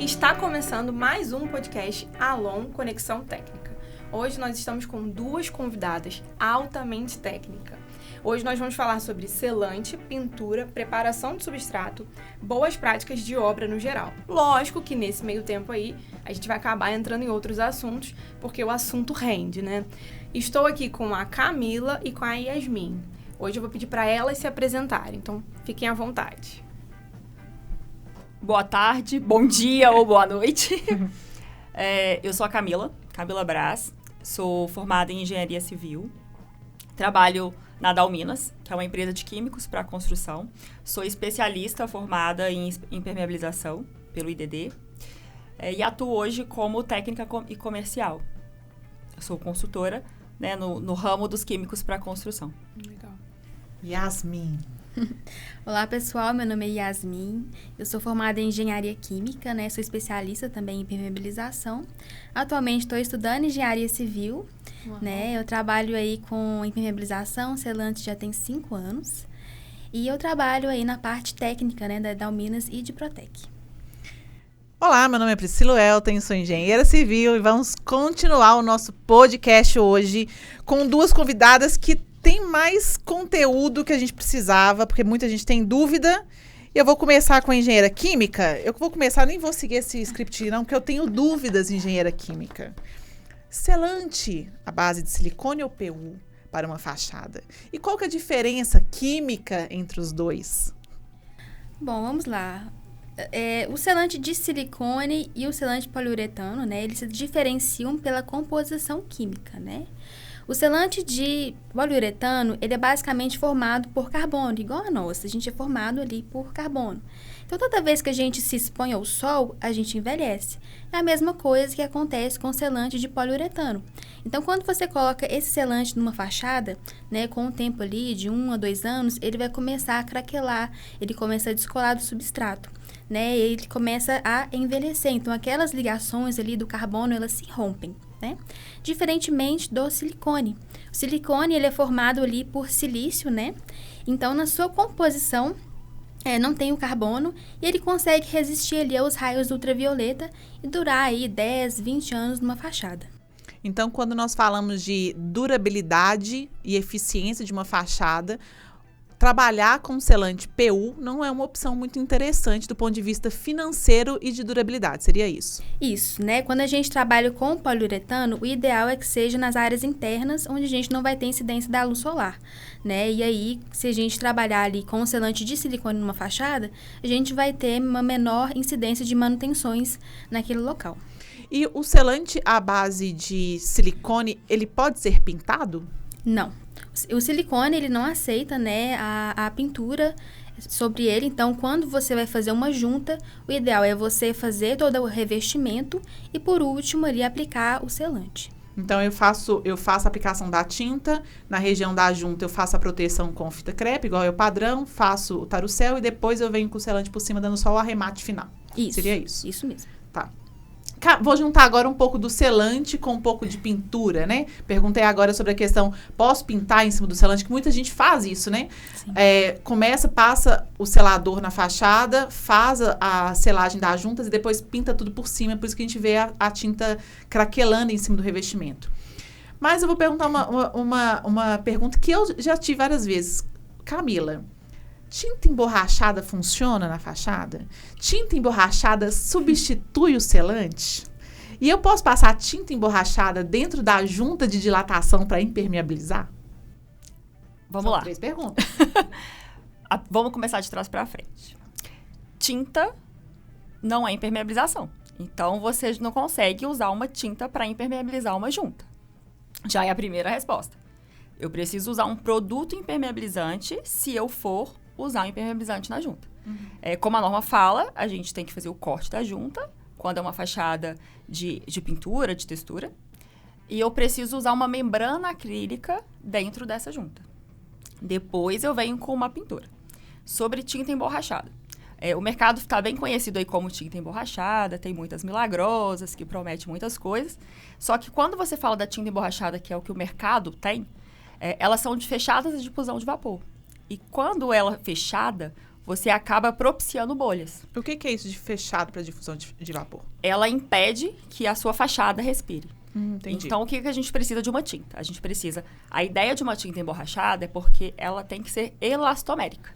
Está começando mais um podcast Alon Conexão Técnica. Hoje nós estamos com duas convidadas altamente técnicas. Hoje nós vamos falar sobre selante, pintura, preparação de substrato, boas práticas de obra no geral. Lógico que nesse meio tempo aí a gente vai acabar entrando em outros assuntos, porque o assunto rende, né? Estou aqui com a Camila e com a Yasmin. Hoje eu vou pedir para elas se apresentarem, então fiquem à vontade. Boa tarde, bom dia ou boa noite. Eu sou a Camila Brás, sou formada em Engenharia Civil, trabalho na Dalminas, que é uma empresa de químicos para construção. Sou especialista formada em impermeabilização pelo IDD e atuo hoje como técnica e comercial. Eu sou consultora, né, no ramo dos químicos para construção. Legal. Yasmin. Olá pessoal, meu nome é Yasmin, eu sou formada em Engenharia Química, né? Sou especialista também em impermeabilização. Atualmente estou estudando Engenharia Civil, né? Eu trabalho aí com impermeabilização, selante já tem 5 anos. E eu trabalho aí na parte técnica, né, da Dalminas e de Protec. Olá, meu nome é Priscila Elton, sou engenheira civil e vamos continuar o nosso podcast hoje com duas convidadas que tem mais conteúdo que a gente precisava, porque muita gente tem dúvida. Eu vou começar com a engenheira química. Eu vou começar, nem vou seguir esse script não, porque eu tenho dúvidas em engenheira química. Selante, a base de silicone ou PU para uma fachada? E qual que é a diferença química entre os dois? Bom, vamos lá. O selante de silicone e o selante de poliuretano, né, eles se diferenciam pela composição química, né? O selante de poliuretano, ele é basicamente formado por carbono, igual a nossa. A gente é formado ali por carbono. Então, toda vez que a gente se expõe ao sol, a gente envelhece. É a mesma coisa que acontece com o selante de poliuretano. Então, quando você coloca esse selante numa fachada, né, com o tempo ali de 1 a 2 anos, ele vai começar a craquelar, ele começa a descolar do substrato, né, ele começa a envelhecer. Então, aquelas ligações ali do carbono, elas se rompem, né? Diferentemente do silicone. O silicone, ele é formado ali por silício, né? Então, na sua composição, não tem o carbono e ele consegue resistir ali aos raios ultravioleta e durar aí 10, 20 anos numa fachada. Então, quando nós falamos de durabilidade e eficiência de uma fachada, trabalhar com selante PU não é uma opção muito interessante do ponto de vista financeiro e de durabilidade, seria isso? Isso, né? Quando a gente trabalha com poliuretano, o ideal é que seja nas áreas internas, onde a gente não vai ter incidência da luz solar, né? E aí, se a gente trabalhar ali com selante de silicone numa fachada, a gente vai ter uma menor incidência de manutenções naquele local. E o selante à base de silicone, ele pode ser pintado? Não. O silicone, ele não aceita, né, a pintura sobre ele. Então, quando você vai fazer uma junta, o ideal é você fazer todo o revestimento e, por último, ali aplicar o selante. Então, eu faço a aplicação da tinta, na região da junta eu faço a proteção com fita crepe, igual é o padrão, faço o tarucel e depois eu venho com o selante por cima, dando só o arremate final. Isso. Seria isso? Isso mesmo. Tá. Vou juntar agora um pouco do selante com um pouco de pintura, né? Perguntei agora sobre a questão, posso pintar em cima do selante? Que muita gente faz isso, né? Passa o selador na fachada, faz a selagem das juntas e depois pinta tudo por cima. Por isso que a gente vê a tinta craquelando em cima do revestimento. Mas eu vou perguntar uma pergunta que eu já tive várias vezes. Camila, tinta emborrachada funciona na fachada? Tinta emborrachada substitui o selante? E eu posso passar tinta emborrachada dentro da junta de dilatação para impermeabilizar? Vamos lá. 3 perguntas. Vamos começar de trás para frente. Tinta não é impermeabilização. Então, você não consegue usar uma tinta para impermeabilizar uma junta. Já é a primeira resposta. Eu preciso usar um produto impermeabilizante se eu for usar um impermeabilizante na junta. Como a norma fala, a gente tem que fazer o corte da junta, quando é uma fachada de pintura, de textura, e eu preciso usar uma membrana acrílica dentro dessa junta. Depois eu venho com uma pintura. Sobre tinta emborrachada. O mercado está bem conhecido aí como tinta emborrachada, tem muitas milagrosas que prometem muitas coisas, só que quando você fala da tinta emborrachada, que é o que o mercado tem, elas são fechadas de difusão de vapor. E quando ela é fechada, você acaba propiciando bolhas. O que é isso de fechado para difusão de vapor? Ela impede que a sua fachada respire. Entendi. Então, o que a gente precisa de uma tinta? A gente precisa... A ideia de uma tinta emborrachada é porque ela tem que ser elastomérica.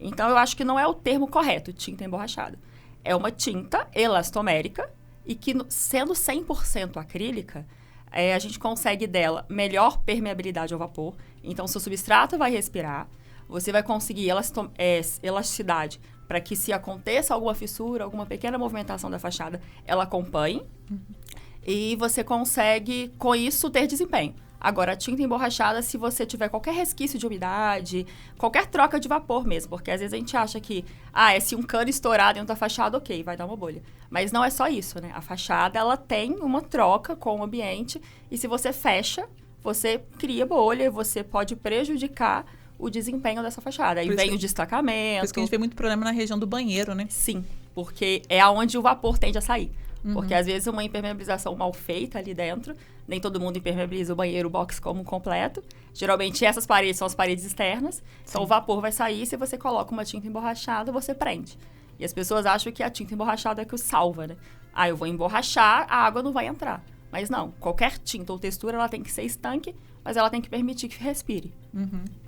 Então, eu acho que não é o termo correto, tinta emborrachada. É uma tinta elastomérica e que, sendo 100% acrílica, a gente consegue dela melhor permeabilidade ao vapor. Então, seu substrato vai respirar, você vai conseguir elasticidade para que, se aconteça alguma fissura, alguma pequena movimentação da fachada, ela acompanhe. E você consegue, com isso, ter desempenho. Agora, a tinta emborrachada, se você tiver qualquer resquício de umidade, qualquer troca de vapor mesmo, porque às vezes a gente acha que, se um cano estourar dentro da fachada, ok, vai dar uma bolha. Mas não é só isso, né? A fachada, ela tem uma troca com o ambiente e se você fecha, você cria bolha, você pode prejudicar o desempenho dessa fachada. Aí vem o destacamento. Por isso que a gente vê muito problema na região do banheiro, né? Sim, porque é onde o vapor tende a sair. Porque, às vezes, uma impermeabilização mal feita ali dentro, nem todo mundo impermeabiliza o banheiro, o box como completo. Geralmente, essas paredes são as paredes externas. Então, o vapor vai sair. Se você coloca uma tinta emborrachada, você prende. E as pessoas acham que a tinta emborrachada é que o salva, né? Eu vou emborrachar, a água não vai entrar. Mas não, qualquer tinta ou textura, ela tem que ser estanque, mas ela tem que permitir que respire.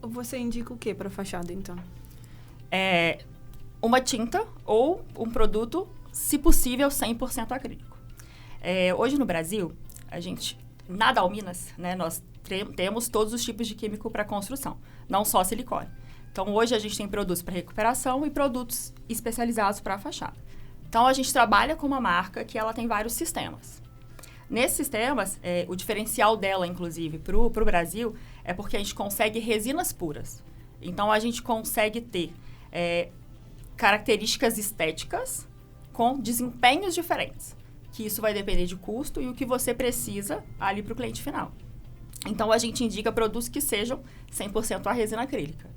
Você indica o que para fachada, então? Uma tinta ou um produto, se possível, 100% acrílico. Hoje no Brasil, na Dalminas, né, nós temos todos os tipos de químico para construção, não só silicone. Então, hoje a gente tem produtos para recuperação e produtos especializados para a fachada. Então, a gente trabalha com uma marca que ela tem vários sistemas. Nesses sistemas, o diferencial dela, inclusive, para o Brasil, é porque a gente consegue resinas puras. Então, a gente consegue ter características estéticas com desempenhos diferentes. Que isso vai depender de custo e o que você precisa ali para o cliente final. Então, a gente indica produtos que sejam 100% a resina acrílica.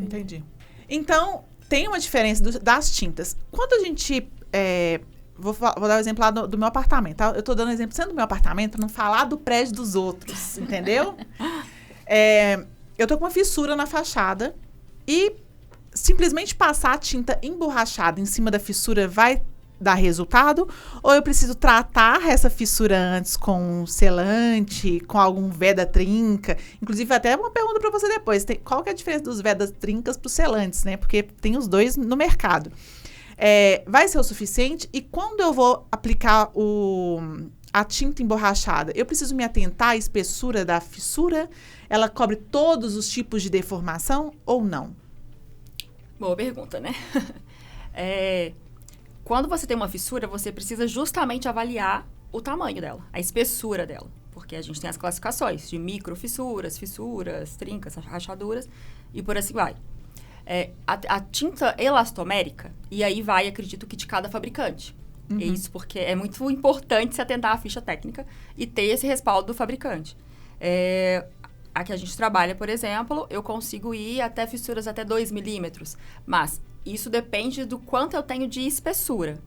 Entendi. Então, tem uma diferença das tintas. Quando a gente... Vou dar o exemplo lá do meu apartamento, tá? Eu tô dando exemplo sendo do meu apartamento para não falar do prédio dos outros, entendeu? Eu tô com uma fissura na fachada e simplesmente passar a tinta emborrachada em cima da fissura vai dar resultado? Ou eu preciso tratar essa fissura antes com selante, com algum veda trinca? Inclusive, até uma pergunta para você depois. Qual que é a diferença dos vedas trincas para os selantes, né? Porque tem os dois no mercado. Vai ser o suficiente? E quando eu vou aplicar a tinta emborrachada, eu preciso me atentar à espessura da fissura? Ela cobre todos os tipos de deformação ou não? Boa pergunta, né? Quando você tem uma fissura, você precisa justamente avaliar o tamanho dela, a espessura dela. Porque a gente tem as classificações de microfissuras, fissuras, trincas, rachaduras e por assim vai. A tinta elastomérica, e aí vai, acredito que de cada fabricante. É isso porque é muito importante se atentar à ficha técnica e ter esse respaldo do fabricante. A que a gente trabalha, por exemplo, eu consigo ir até fissuras até 2 milímetros, mas isso depende do quanto eu tenho de espessura,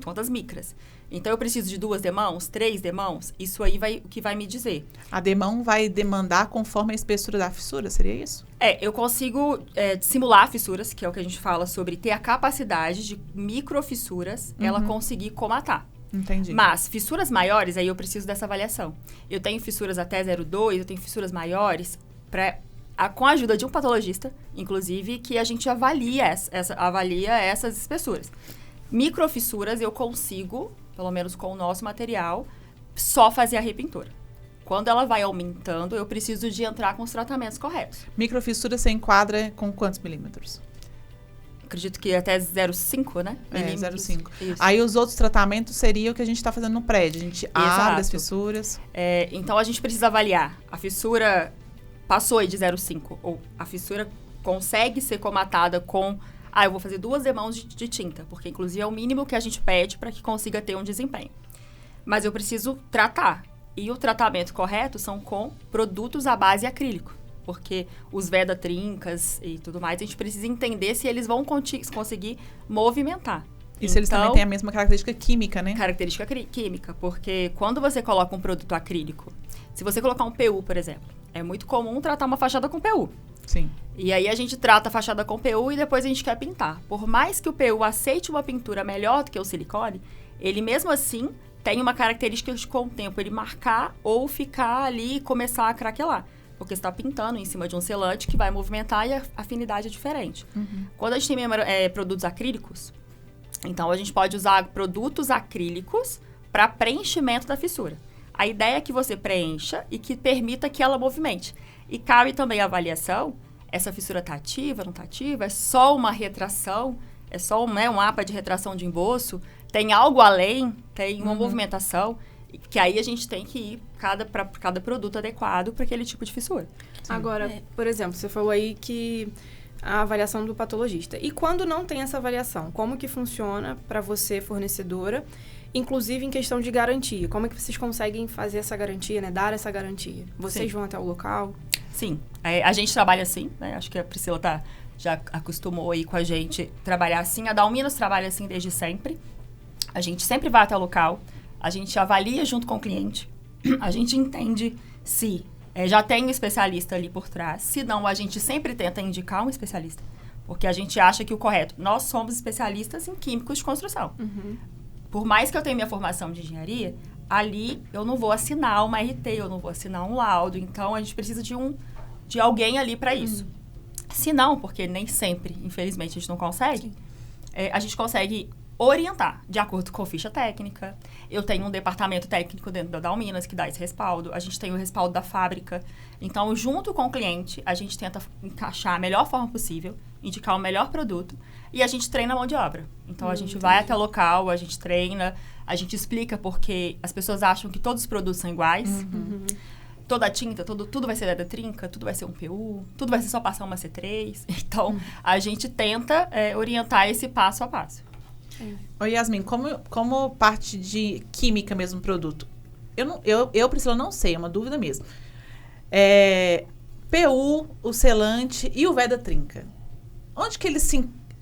quantas micras. Então, eu preciso de 2 demãos, 3 demãos, isso aí o que vai me dizer. A demão vai demandar conforme a espessura da fissura, seria isso? Eu consigo simular fissuras, que é o que a gente fala sobre ter a capacidade de microfissuras, ela conseguir comatar. Entendi. Mas fissuras maiores, aí eu preciso dessa avaliação. Eu tenho fissuras até 0,2, eu tenho fissuras maiores, com a ajuda de um patologista, inclusive, que a gente avalia essas espessuras. Microfissuras eu consigo, pelo menos com o nosso material, só fazer a repintura. Quando ela vai aumentando, eu preciso de entrar com os tratamentos corretos. Microfissura você enquadra com quantos milímetros? Acredito que até 0,5, né? 0,5. Aí os outros tratamentos seriam o que a gente está fazendo no prédio. A gente abre as fissuras. Então, a gente precisa avaliar. A fissura passou aí de 0,5. Ou a fissura consegue ser comatada com... eu vou fazer 2 demãos de tinta. Porque, inclusive, é o mínimo que a gente pede para que consiga ter um desempenho. Mas eu preciso tratar. E o tratamento correto são com produtos à base acrílico. Porque os veda trincas e tudo mais, a gente precisa entender se eles vão conseguir movimentar. E se eles também têm a mesma característica química, né? Característica química, porque quando você coloca um produto acrílico, se você colocar um PU, por exemplo, é muito comum tratar uma fachada com PU. Sim. E aí a gente trata a fachada com PU e depois a gente quer pintar. Por mais que o PU aceite uma pintura melhor do que o silicone, ele mesmo assim tem uma característica de, com o tempo, ele marcar ou ficar ali e começar a craquelar. Porque você está pintando em cima de um selante que vai movimentar e a afinidade é diferente. Quando a gente tem produtos acrílicos, então a gente pode usar produtos acrílicos para preenchimento da fissura. A ideia é que você preencha e que permita que ela movimente. E cabe também a avaliação, essa fissura está ativa, não está ativa, é só uma retração, é só um mapa de retração de emboço, tem algo além, tem uma movimentação, que aí a gente tem que ir para cada produto adequado para aquele tipo de fissura. Sim. Agora, por exemplo, você falou aí que a avaliação do patologista. E quando não tem essa avaliação, como que funciona para você, fornecedora, inclusive em questão de garantia? Como é que vocês conseguem fazer essa garantia, né? Dar essa garantia? Vocês vão até o local? Sim, a gente trabalha assim, né? Acho que a Priscila já acostumou aí com a gente trabalhar assim. A Dalminas trabalha assim desde sempre. A gente sempre vai até o local, a gente avalia junto com o cliente, a gente entende se já tem um especialista ali por trás. Se não, a gente sempre tenta indicar um especialista, porque a gente acha que o correto... Nós somos especialistas em químicos de construção. Por mais que eu tenha minha formação de engenharia, ali eu não vou assinar uma RT, eu não vou assinar um laudo. Então, a gente precisa de alguém ali para isso. Se não, porque nem sempre, infelizmente, a gente não consegue, a gente consegue orientar de acordo com a ficha técnica. Eu tenho um departamento técnico dentro da Dalminas que dá esse respaldo. A gente tem o respaldo da fábrica. Então, junto com o cliente, a gente tenta encaixar a melhor forma possível, indicar o melhor produto e a gente treina a mão de obra. Então, a gente vai até o local, a gente treina, a gente explica porque as pessoas acham que todos os produtos são iguais. Toda a tinta, tudo vai ser da trinca, tudo vai ser um PU, tudo vai ser só passar uma C3. Então, a gente tenta orientar esse passo a passo. Ô, Yasmin, como parte de química mesmo do produto, eu Priscila, não sei, é uma dúvida mesmo. PU, o selante e o Veda Trinca, onde que eles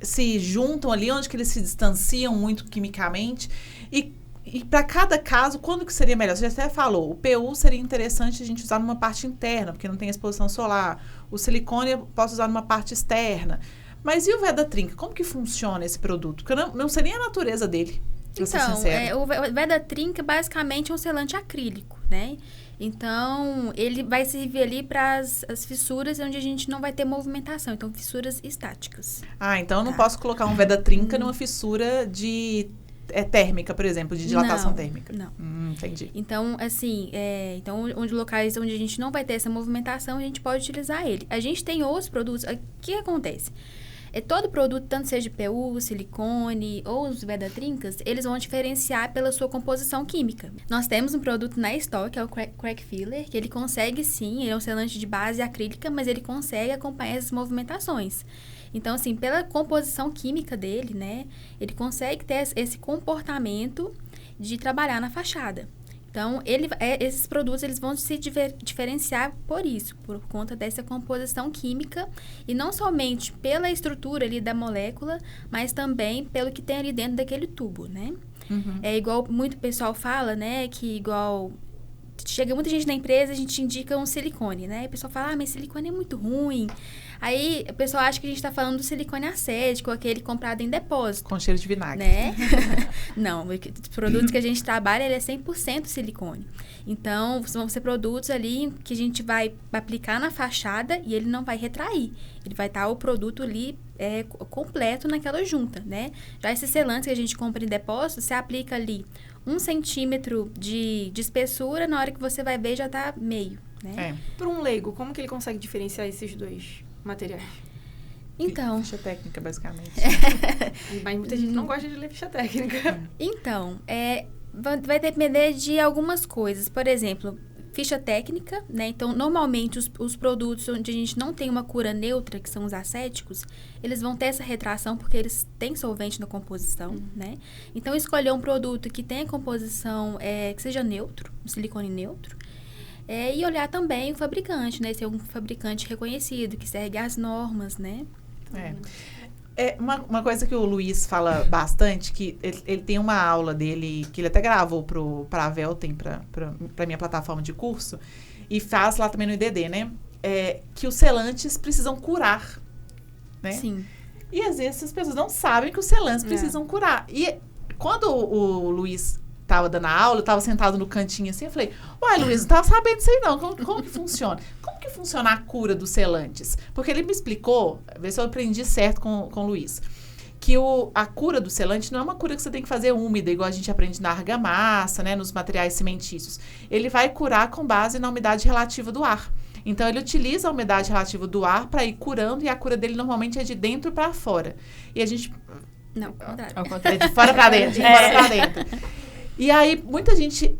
se juntam ali, onde que eles se distanciam muito quimicamente e para cada caso, quando que seria melhor? Você já até falou, o PU seria interessante a gente usar numa parte interna, porque não tem exposição solar. O silicone eu posso usar numa parte externa. Mas e o Veda Trinca? Como que funciona esse produto? Porque eu não sei nem a natureza dele, pra ser sincera. O Veda Trinca basicamente é um selante acrílico, né? Então, ele vai servir ali para as fissuras onde a gente não vai ter movimentação. Então, fissuras estáticas. Então eu não posso colocar um Veda Trinca numa fissura de térmica, por exemplo, de dilatação térmica. Não. Entendi. Então, assim, onde locais onde a gente não vai ter essa movimentação, a gente pode utilizar ele. A gente tem outros produtos. O que acontece? Todo produto, tanto seja PU, silicone ou os Veda Trincas, eles vão diferenciar pela sua composição química. Nós temos um produto na Store, que é o Crack Filler, que ele consegue sim, ele é um selante de base acrílica, mas ele consegue acompanhar essas movimentações. Então, assim, pela composição química dele, né, ele consegue ter esse comportamento de trabalhar na fachada. Então, esses produtos eles vão se diferenciar por isso, por conta dessa composição química, e não somente pela estrutura ali da molécula, mas também pelo que tem ali dentro daquele tubo, né? É igual muito pessoal fala, né, que igual... Chega muita gente na empresa, a gente indica um silicone, né? O pessoal fala, mas silicone é muito ruim. Aí, o pessoal acha que a gente tá falando do silicone acético, aquele comprado em depósito. Com cheiro de vinagre. Né? Não, os produtos que a gente trabalha, ele é 100% silicone. Então, vão ser produtos ali que a gente vai aplicar na fachada e ele não vai retrair. Ele vai estar o produto ali completo naquela junta, né? Já esses selantes que a gente compra em depósito, você aplica ali 1 centímetro de espessura, na hora que você vai ver já tá meio, né? Para um leigo, como que ele consegue diferenciar esses dois materiais? Então... Ficha técnica, basicamente. Mas muita gente não gosta de ler ficha técnica. Então, vai depender de algumas coisas. Por exemplo, ficha técnica, né? Então, normalmente, os produtos onde a gente não tem uma cura neutra, que são os acéticos, eles vão ter essa retração porque eles têm solvente na composição, né? Então, escolher um produto que tenha composição que seja neutro, um silicone neutro, e olhar também o fabricante, né? Se é um fabricante reconhecido, que segue as normas, né? Uma coisa que o Luiz fala bastante, que ele tem uma aula dele, que ele até gravou pra Velten, pra minha plataforma de curso, e faz lá também no IDD, né? que os selantes precisam curar, né? Sim. E às vezes as pessoas não sabem que os selantes precisam curar. E quando o Luiz estava dando a aula, eu estava sentado no cantinho assim, eu falei, uai, Luiz, não estava sabendo disso aí não, como que funciona? Como que funciona a cura dos selantes? Porque ele me explicou, ver se eu aprendi certo com o Luiz, que a cura do selante não é uma cura que você tem que fazer úmida, igual a gente aprende na argamassa, né, nos materiais cimentícios. Ele vai curar com base na umidade relativa do ar. Então, ele utiliza a umidade relativa do ar para ir curando, e a cura dele normalmente é de dentro para fora. E a gente... Não, contrário. É de fora para dentro, de fora para dentro. E aí, muita gente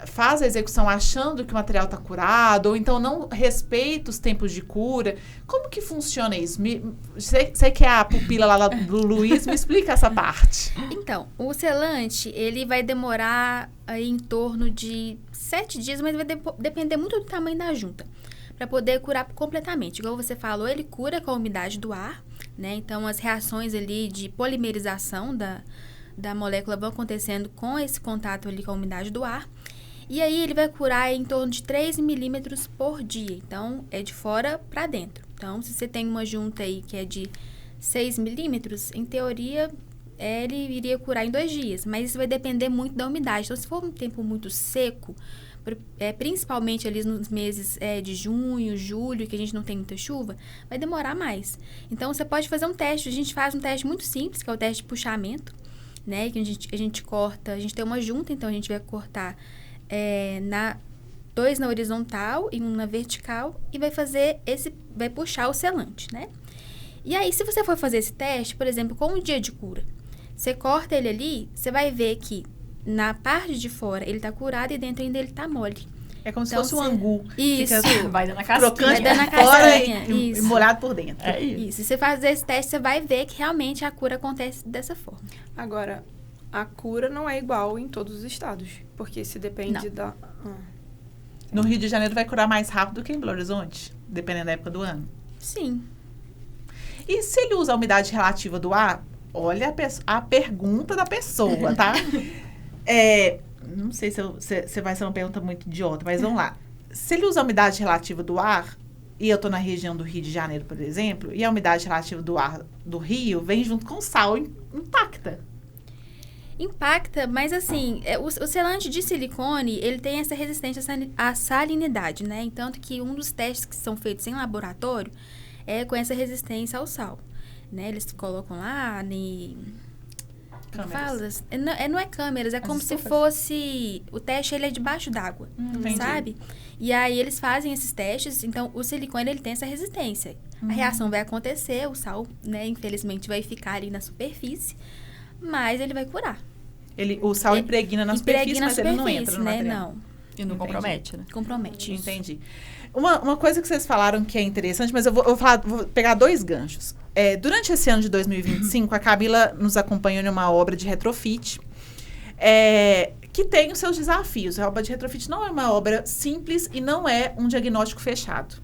faz a execução achando que o material está curado, ou então não respeita os tempos de cura. Como que funciona isso? Você que é a pupila lá do Luiz, me explica essa parte. Então, o selante, ele vai demorar aí em torno de 7 dias, mas vai depender muito do tamanho da junta, para poder curar completamente. Igual você falou, ele cura com a umidade do ar, né? Então, as reações ali de polimerização da molécula vão acontecendo com esse contato ali com a umidade do ar. E aí, ele vai curar em torno de 3 milímetros por dia. Então, é de fora para dentro. Então, se você tem uma junta aí que é de 6 milímetros, em teoria, ele iria curar em 2 dias. Mas isso vai depender muito da umidade. Então, se for um tempo muito seco, principalmente ali nos meses de junho, julho, que a gente não tem muita chuva, vai demorar mais. Então, você pode fazer um teste. A gente faz um teste muito simples, que é o teste de puxamento, né? Que a gente corta, a gente tem uma junta, então a gente vai cortar 2 na horizontal e 1 na vertical, e vai puxar o selante, né? E aí, se você for fazer esse teste, por exemplo, com um dia de cura, você corta ele ali, você vai ver que na parte de fora ele tá curado e dentro ainda ele tá mole. É como se fosse um angu. Isso. Vai dando a casquinha. Crocante Vai dando a por fora casquinha, e isso. molhado por dentro. É isso. Isso. Se você fazer esse teste, você vai ver que realmente a cura acontece dessa forma. Agora, a cura não é igual em todos os estados, porque se depende Não. da... No Rio de Janeiro vai curar mais rápido do que em Belo Horizonte, dependendo da época do ano. Sim. E se ele usa a umidade relativa do ar, olha a pergunta da pessoa, tá? Não sei se vai ser uma pergunta muito idiota, mas vamos lá. Se ele usa a umidade relativa do ar, e eu tô na região do Rio de Janeiro, por exemplo, e a umidade relativa do ar do Rio vem junto com sal, impacta. Impacta, mas assim, o selante de silicone, ele tem essa resistência à salinidade, né? Então, que um dos testes que são feitos em laboratório é com essa resistência ao sal, né? Eles colocam lá Câmeras. Não é câmeras, é como se fosse... O teste, ele é debaixo d'água, sabe? E aí, eles fazem esses testes, então, o silicone, ele tem essa resistência. A reação vai acontecer, o sal, né, infelizmente, vai ficar ali na superfície, mas ele vai curar. O sal impregna na superfície, mas ele não entra no material. Não. E não compromete, né? Compromete. Entendi. Uma coisa que vocês falaram que é interessante, mas eu vou pegar 2 ganchos. Durante esse ano de 2025, a Camila nos acompanhou em uma obra de retrofit, que tem os seus desafios. A obra de retrofit não é uma obra simples e não é um diagnóstico fechado.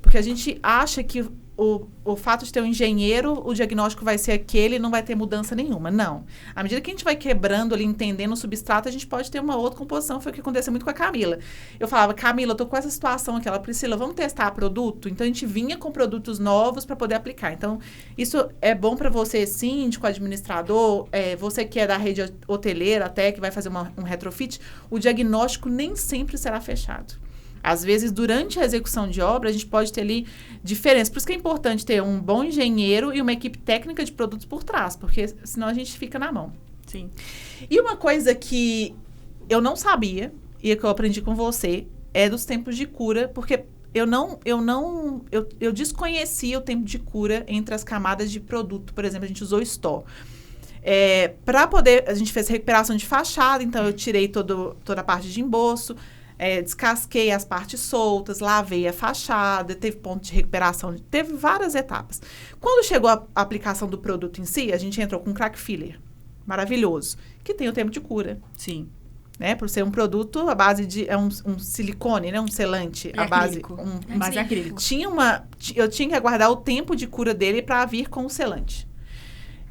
Porque a gente acha que o fato de ter um engenheiro, o diagnóstico vai ser aquele e não vai ter mudança nenhuma. Não. À medida que a gente vai quebrando ali, entendendo o substrato, a gente pode ter uma outra composição. Foi o que aconteceu muito com a Camila. Eu falava, Camila, eu tô com essa situação aqui. Ela, Priscila, vamos testar produto? Então, a gente vinha com produtos novos para poder aplicar. Então, isso é bom para você, síndico, administrador, você que é da rede hoteleira até, que vai fazer um retrofit. O diagnóstico nem sempre será fechado. Às vezes, durante a execução de obra, a gente pode ter ali diferenças. Por isso que é importante ter um bom engenheiro e uma equipe técnica de produtos por trás, porque senão a gente fica na mão. Sim. E uma coisa que eu não sabia, e que eu aprendi com você, é dos tempos de cura, porque eu desconhecia o tempo de cura entre as camadas de produto. Por exemplo, a gente usou Store. A gente fez recuperação de fachada, então eu tirei toda a parte de emboço, descasquei as partes soltas, lavei a fachada, teve ponto de recuperação, teve várias etapas. Quando chegou a aplicação do produto em si, a gente entrou com um crack filler, maravilhoso, que tem o tempo de cura. Sim. Né? Por ser um produto à base de... um silicone, né? Um selante. É acrílico. Base acrílico. Eu tinha que aguardar o tempo de cura dele para vir com o selante.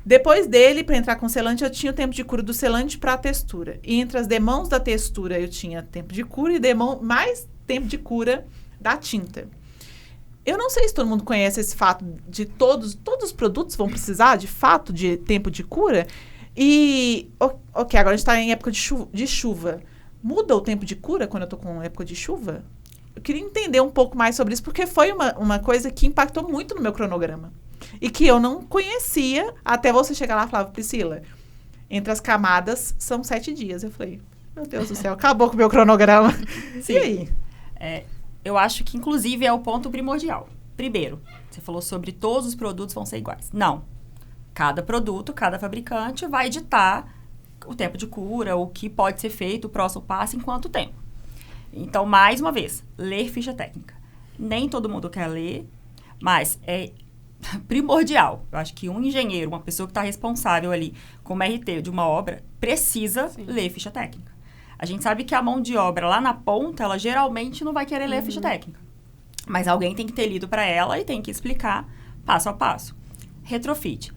Depois dele, para entrar com o selante, eu tinha o tempo de cura do selante para a textura. E entre as demãos da textura, eu tinha tempo de cura e mais tempo de cura da tinta. Eu não sei se todo mundo conhece esse fato de todos os produtos vão precisar, de fato, de tempo de cura. E, ok, agora a gente está em época de chuva. Muda o tempo de cura quando eu estou com época de chuva? Eu queria entender um pouco mais sobre isso, porque foi uma coisa que impactou muito no meu cronograma. E que eu não conhecia até você chegar lá e falar, Priscila, entre as camadas são 7 dias. Eu falei, meu Deus do céu, acabou com o meu cronograma. Sim. E aí? Eu acho que, inclusive, é o ponto primordial. Primeiro, você falou sobre todos os produtos vão ser iguais. Não. Cada produto, cada fabricante vai ditar o tempo de cura, o que pode ser feito, o próximo passo, em quanto tempo. Então, mais uma vez, ler ficha técnica. Nem todo mundo quer ler, mas é primordial. Eu acho que um engenheiro, uma pessoa que está responsável ali como RT de uma obra, precisa ler ficha técnica. A gente sabe que a mão de obra lá na ponta, ela geralmente não vai querer ler a ficha técnica. Mas alguém tem que ter lido para ela e tem que explicar passo a passo. Retrofit.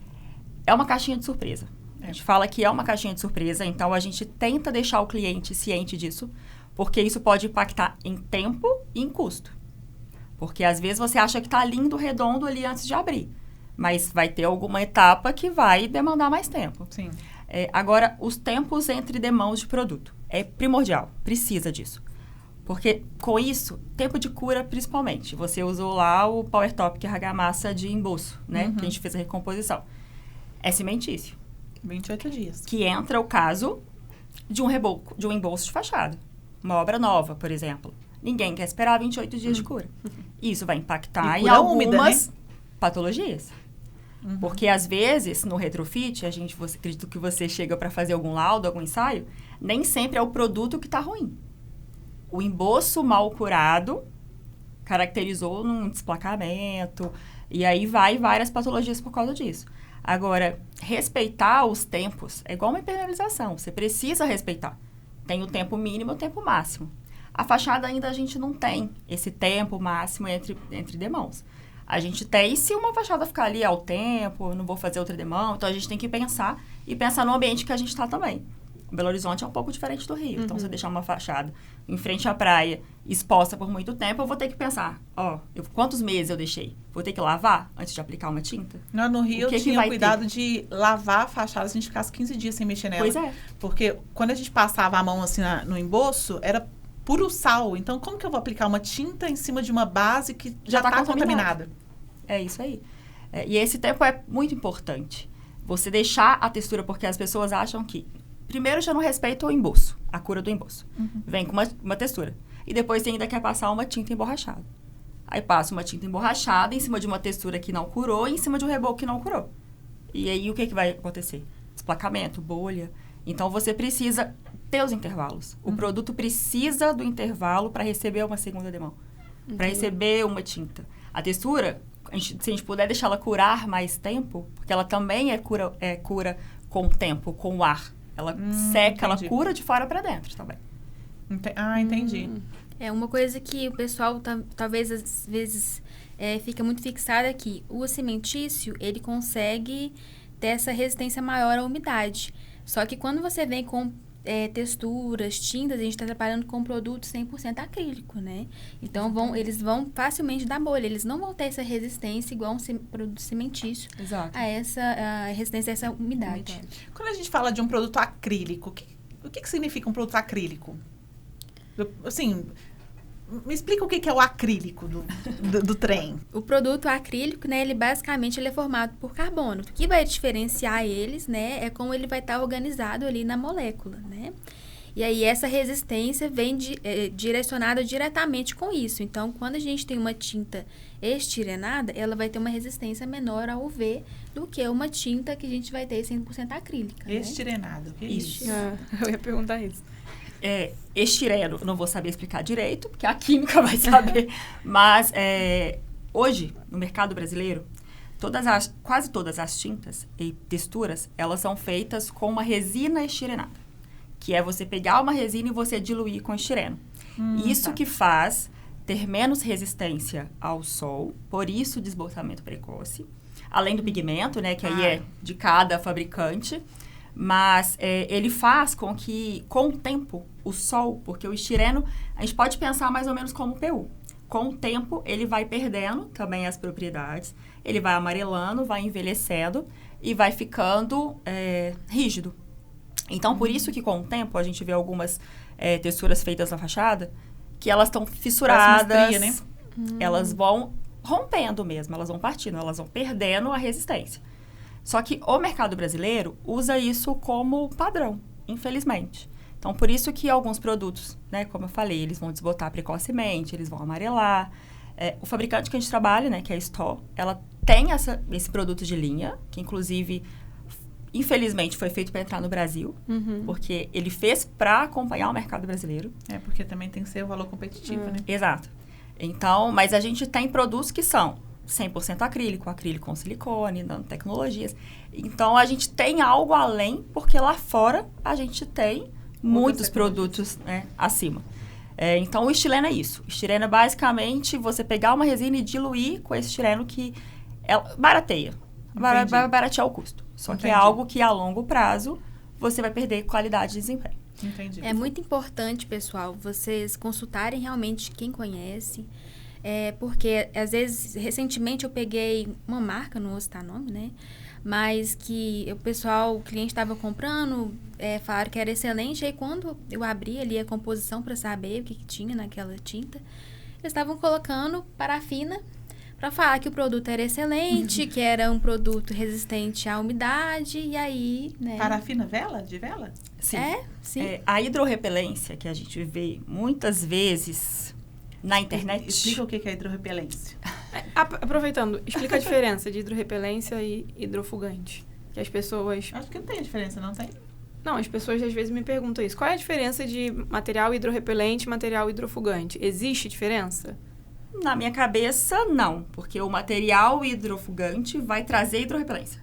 É uma caixinha de surpresa. A gente fala que é uma caixinha de surpresa, então a gente tenta deixar o cliente ciente disso, porque isso pode impactar em tempo e em custo. Porque às vezes você acha que está lindo, redondo ali antes de abrir. Mas vai ter alguma etapa que vai demandar mais tempo. Sim. Agora, os tempos entre demãos de produto. É primordial, precisa disso. Porque, com isso, tempo de cura, principalmente. Você usou lá o Power Top, que é a argamassa de embolso, né? Que a gente fez a recomposição. É cimentício. 28 dias. Que entra o caso de um reboco, de um embolso de fachada. Uma obra nova, por exemplo. Ninguém quer esperar 28 dias de cura. Isso vai impactar em algumas úmida, né? patologias. Porque, às vezes, no retrofit, acredito que você chega para fazer algum laudo, algum ensaio, nem sempre é o produto que está ruim. O embolso mal curado caracterizou num desplacamento, e aí vai várias patologias por causa disso. Agora, respeitar os tempos é igual uma impermeabilização, você precisa respeitar. Tem o tempo mínimo e o tempo máximo. A fachada ainda a gente não tem esse tempo máximo entre demãos. A gente tem, se uma fachada ficar ali ao tempo, eu não vou fazer outra demão, então a gente tem que pensar no ambiente que a gente está também. O Belo Horizonte é um pouco diferente do Rio. Então, se eu deixar uma fachada em frente à praia, exposta por muito tempo, eu vou ter que pensar, quantos meses eu deixei? Vou ter que lavar antes de aplicar uma tinta? Nós no Rio eu tinha cuidado de lavar a fachada, se a gente ficasse 15 dias sem mexer nela. Pois é. Porque quando a gente passava a mão assim no embolso, era puro sal. Então, como que eu vou aplicar uma tinta em cima de uma base que já está contaminada? É isso aí. E esse tempo é muito importante. Você deixar a textura, porque as pessoas acham que primeiro já não respeita o embolso, a cura do embolso. Vem com uma textura. E depois você ainda quer passar uma tinta emborrachada. Aí passa uma tinta emborrachada em cima de uma textura que não curou e em cima de um reboco que não curou. E aí o que vai acontecer? Desplacamento, bolha. Então você precisa ter os intervalos. O produto precisa do intervalo para receber uma segunda demão. Para receber uma tinta. A textura, se a gente puder deixar ela curar mais tempo, porque ela também é cura com o tempo, com o ar. Ela seca, entendi. ela cura de fora para dentro também. Entendi. É uma coisa que o pessoal talvez às vezes fica muito fixado aqui. O cimentício, ele consegue ter essa resistência maior à umidade. Só que quando você vem com texturas, tintas, a gente está trabalhando com produto 100% acrílico, né? Então, eles vão facilmente dar bolha. Eles não vão ter essa resistência igual um produto cimentício. Exato. A resistência a essa umidade. Quando a gente fala de um produto acrílico, o que significa um produto acrílico? Assim, me explica o que é o acrílico do trem. O produto acrílico, né, ele basicamente é formado por carbono. O que vai diferenciar eles, né, é como ele vai estar organizado ali na molécula, né? E aí essa resistência vem direcionada diretamente com isso. Então, quando a gente tem uma tinta estirenada, ela vai ter uma resistência menor ao UV do que uma tinta que a gente vai ter 100% acrílica. Estirenada, o que é isso? Eu ia perguntar isso. Estireno, não vou saber explicar direito, porque a química vai saber. Mas, hoje, no mercado brasileiro, quase todas as tintas e texturas, elas são feitas com uma resina estirenada. Que é você pegar uma resina e você diluir com estireno. Isso que faz ter menos resistência ao sol, por isso o desbotamento precoce. Além do pigmento, né, que aí é de cada fabricante. Mas ele faz com que, com o tempo, o sol, porque o estireno, a gente pode pensar mais ou menos como o PU. com o tempo, ele vai perdendo também as propriedades, ele vai amarelando, vai envelhecendo e vai ficando rígido. Então, por isso que com o tempo, a gente vê algumas texturas feitas na fachada, que elas estão fissuradas, estria, né? Elas vão rompendo mesmo, elas vão partindo, elas vão perdendo a resistência. Só que o mercado brasileiro usa isso como padrão, infelizmente. Então, por isso que alguns produtos, né, como eu falei, eles vão desbotar precocemente, eles vão amarelar. O fabricante que a gente trabalha, né, que é a Store, ela tem esse produto de linha, que inclusive, infelizmente, foi feito para entrar no Brasil, porque ele fez para acompanhar o mercado brasileiro. Porque também tem que ser o valor competitivo, né? Exato. Então, mas a gente tem produtos que são 100% acrílico com silicone, nanotecnologias. Então, a gente tem algo além, porque lá fora a gente tem muitos produtos, né, acima. Então, o estileno é isso. O estileno é basicamente você pegar uma resina e diluir com esse estileno que barateia. Vai baratear o custo. Só que é algo que, a longo prazo, você vai perder qualidade de desempenho. Entendi. É muito importante, pessoal, vocês consultarem realmente quem conhece. Porque, às vezes, recentemente eu peguei uma marca, não vou citar nome, né? Mas que o cliente estava comprando, falaram que era excelente. Aí, quando eu abri ali a composição para saber o que tinha naquela tinta, eles estavam colocando parafina para falar que o produto era excelente, que era um produto resistente à umidade, e aí, né? Parafina de vela? Sim. Sim. A hidrorrepelência que a gente vê muitas vezes na internet... Explica o que é hidrorrepelência. Aproveitando, explica a diferença de hidrorrepelência e hidrofugante. Que as pessoas... Acho que não tem diferença, não tem? Não, as pessoas às vezes me perguntam isso. Qual é a diferença de material hidrorrepelente e material hidrofugante? Existe diferença? Na minha cabeça, não. Porque o material hidrofugante vai trazer hidrorrepelência.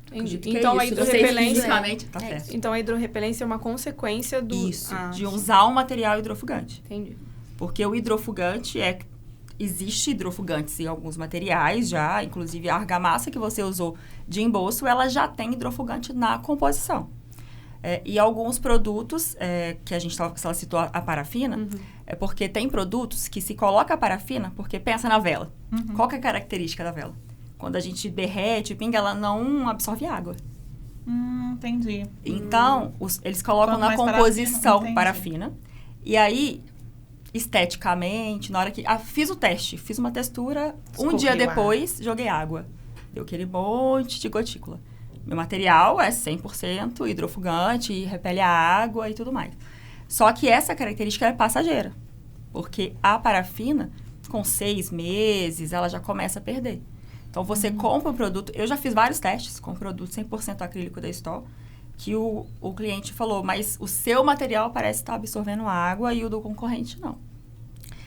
Entendi. Que Então, é a isso. hidrorrepelência... Tá certo. Então, a hidrorrepelência é uma consequência do... Isso, de usar um material hidrofugante. Entendi. Porque o hidrofugante existe hidrofugantes em alguns materiais já, inclusive a argamassa que você usou de embolso, ela já tem hidrofugante na composição. E alguns produtos, que a gente ela citou a parafina, é porque tem produtos que se coloca a parafina, porque pensa na vela. Qual que é a característica da vela? Quando a gente derrete, pinga, ela não absorve água. Entendi. Então, eles colocam na composição parafina. E aí, esteticamente, na hora que... fiz o teste, fiz uma textura. Um dia depois, joguei água. Deu aquele monte de gotícula. Meu material é 100% hidrofugante, repele a água e tudo mais. Só que essa característica é passageira. Porque a parafina, com 6 meses, ela já começa a perder. Então, você compra um produto... Eu já fiz vários testes com produto 100% acrílico da Store, que o cliente falou, mas o seu material parece estar absorvendo água e o do concorrente não.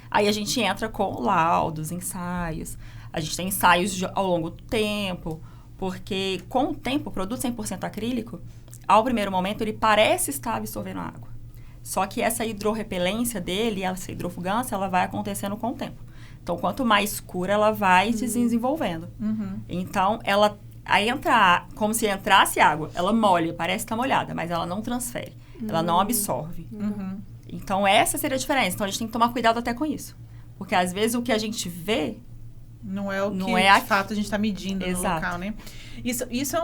Aí, a gente entra com laudos, ensaios. A gente tem ensaios ao longo do tempo, porque com o tempo, o produto 100% acrílico, ao primeiro momento, ele parece estar absorvendo água. Só que essa hidrorrepelência dele, essa hidrofugância, ela vai acontecendo com o tempo. Então, quanto mais escura, ela vai se desenvolvendo. Então, ela entra como se entrasse água. Ela molha, parece estar molhada, mas ela não transfere. Ela não absorve. Então, essa seria a diferença. Então, a gente tem que tomar cuidado até com isso. Porque, às vezes, o que a gente vê... Não é o que, de fato, a gente está medindo no local, né? Isso é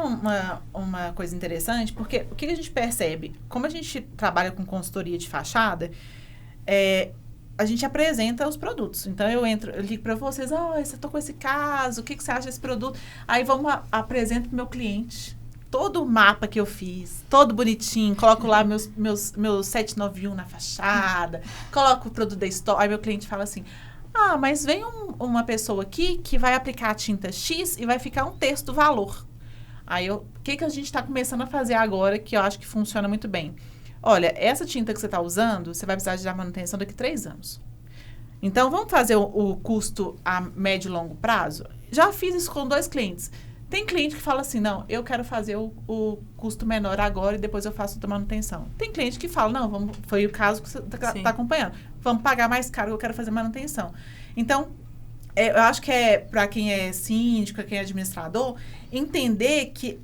uma coisa interessante, porque o que a gente percebe? Como a gente trabalha com consultoria de fachada, a gente apresenta os produtos. Então, eu ligo para vocês, eu estou com esse caso, o que você acha desse produto? Aí, apresento para o meu cliente todo o mapa que eu fiz, todo bonitinho, coloco lá meus 791 na fachada, coloco o produto da Store, aí meu cliente fala assim... mas vem uma pessoa aqui que vai aplicar a tinta X e vai ficar um terço do valor. Aí, o que a gente está começando a fazer agora que eu acho que funciona muito bem? Olha, essa tinta que você está usando, você vai precisar de manutenção daqui a 3 anos. Então, vamos fazer o custo a médio e longo prazo? Já fiz isso com 2 clientes. Tem cliente que fala assim, não, eu quero fazer o custo menor agora e depois eu faço a manutenção. Tem cliente que fala, não, foi o caso que você está acompanhando. Vamos pagar mais caro, eu quero fazer manutenção. Então, eu acho que para quem é síndico, quem é administrador, entender que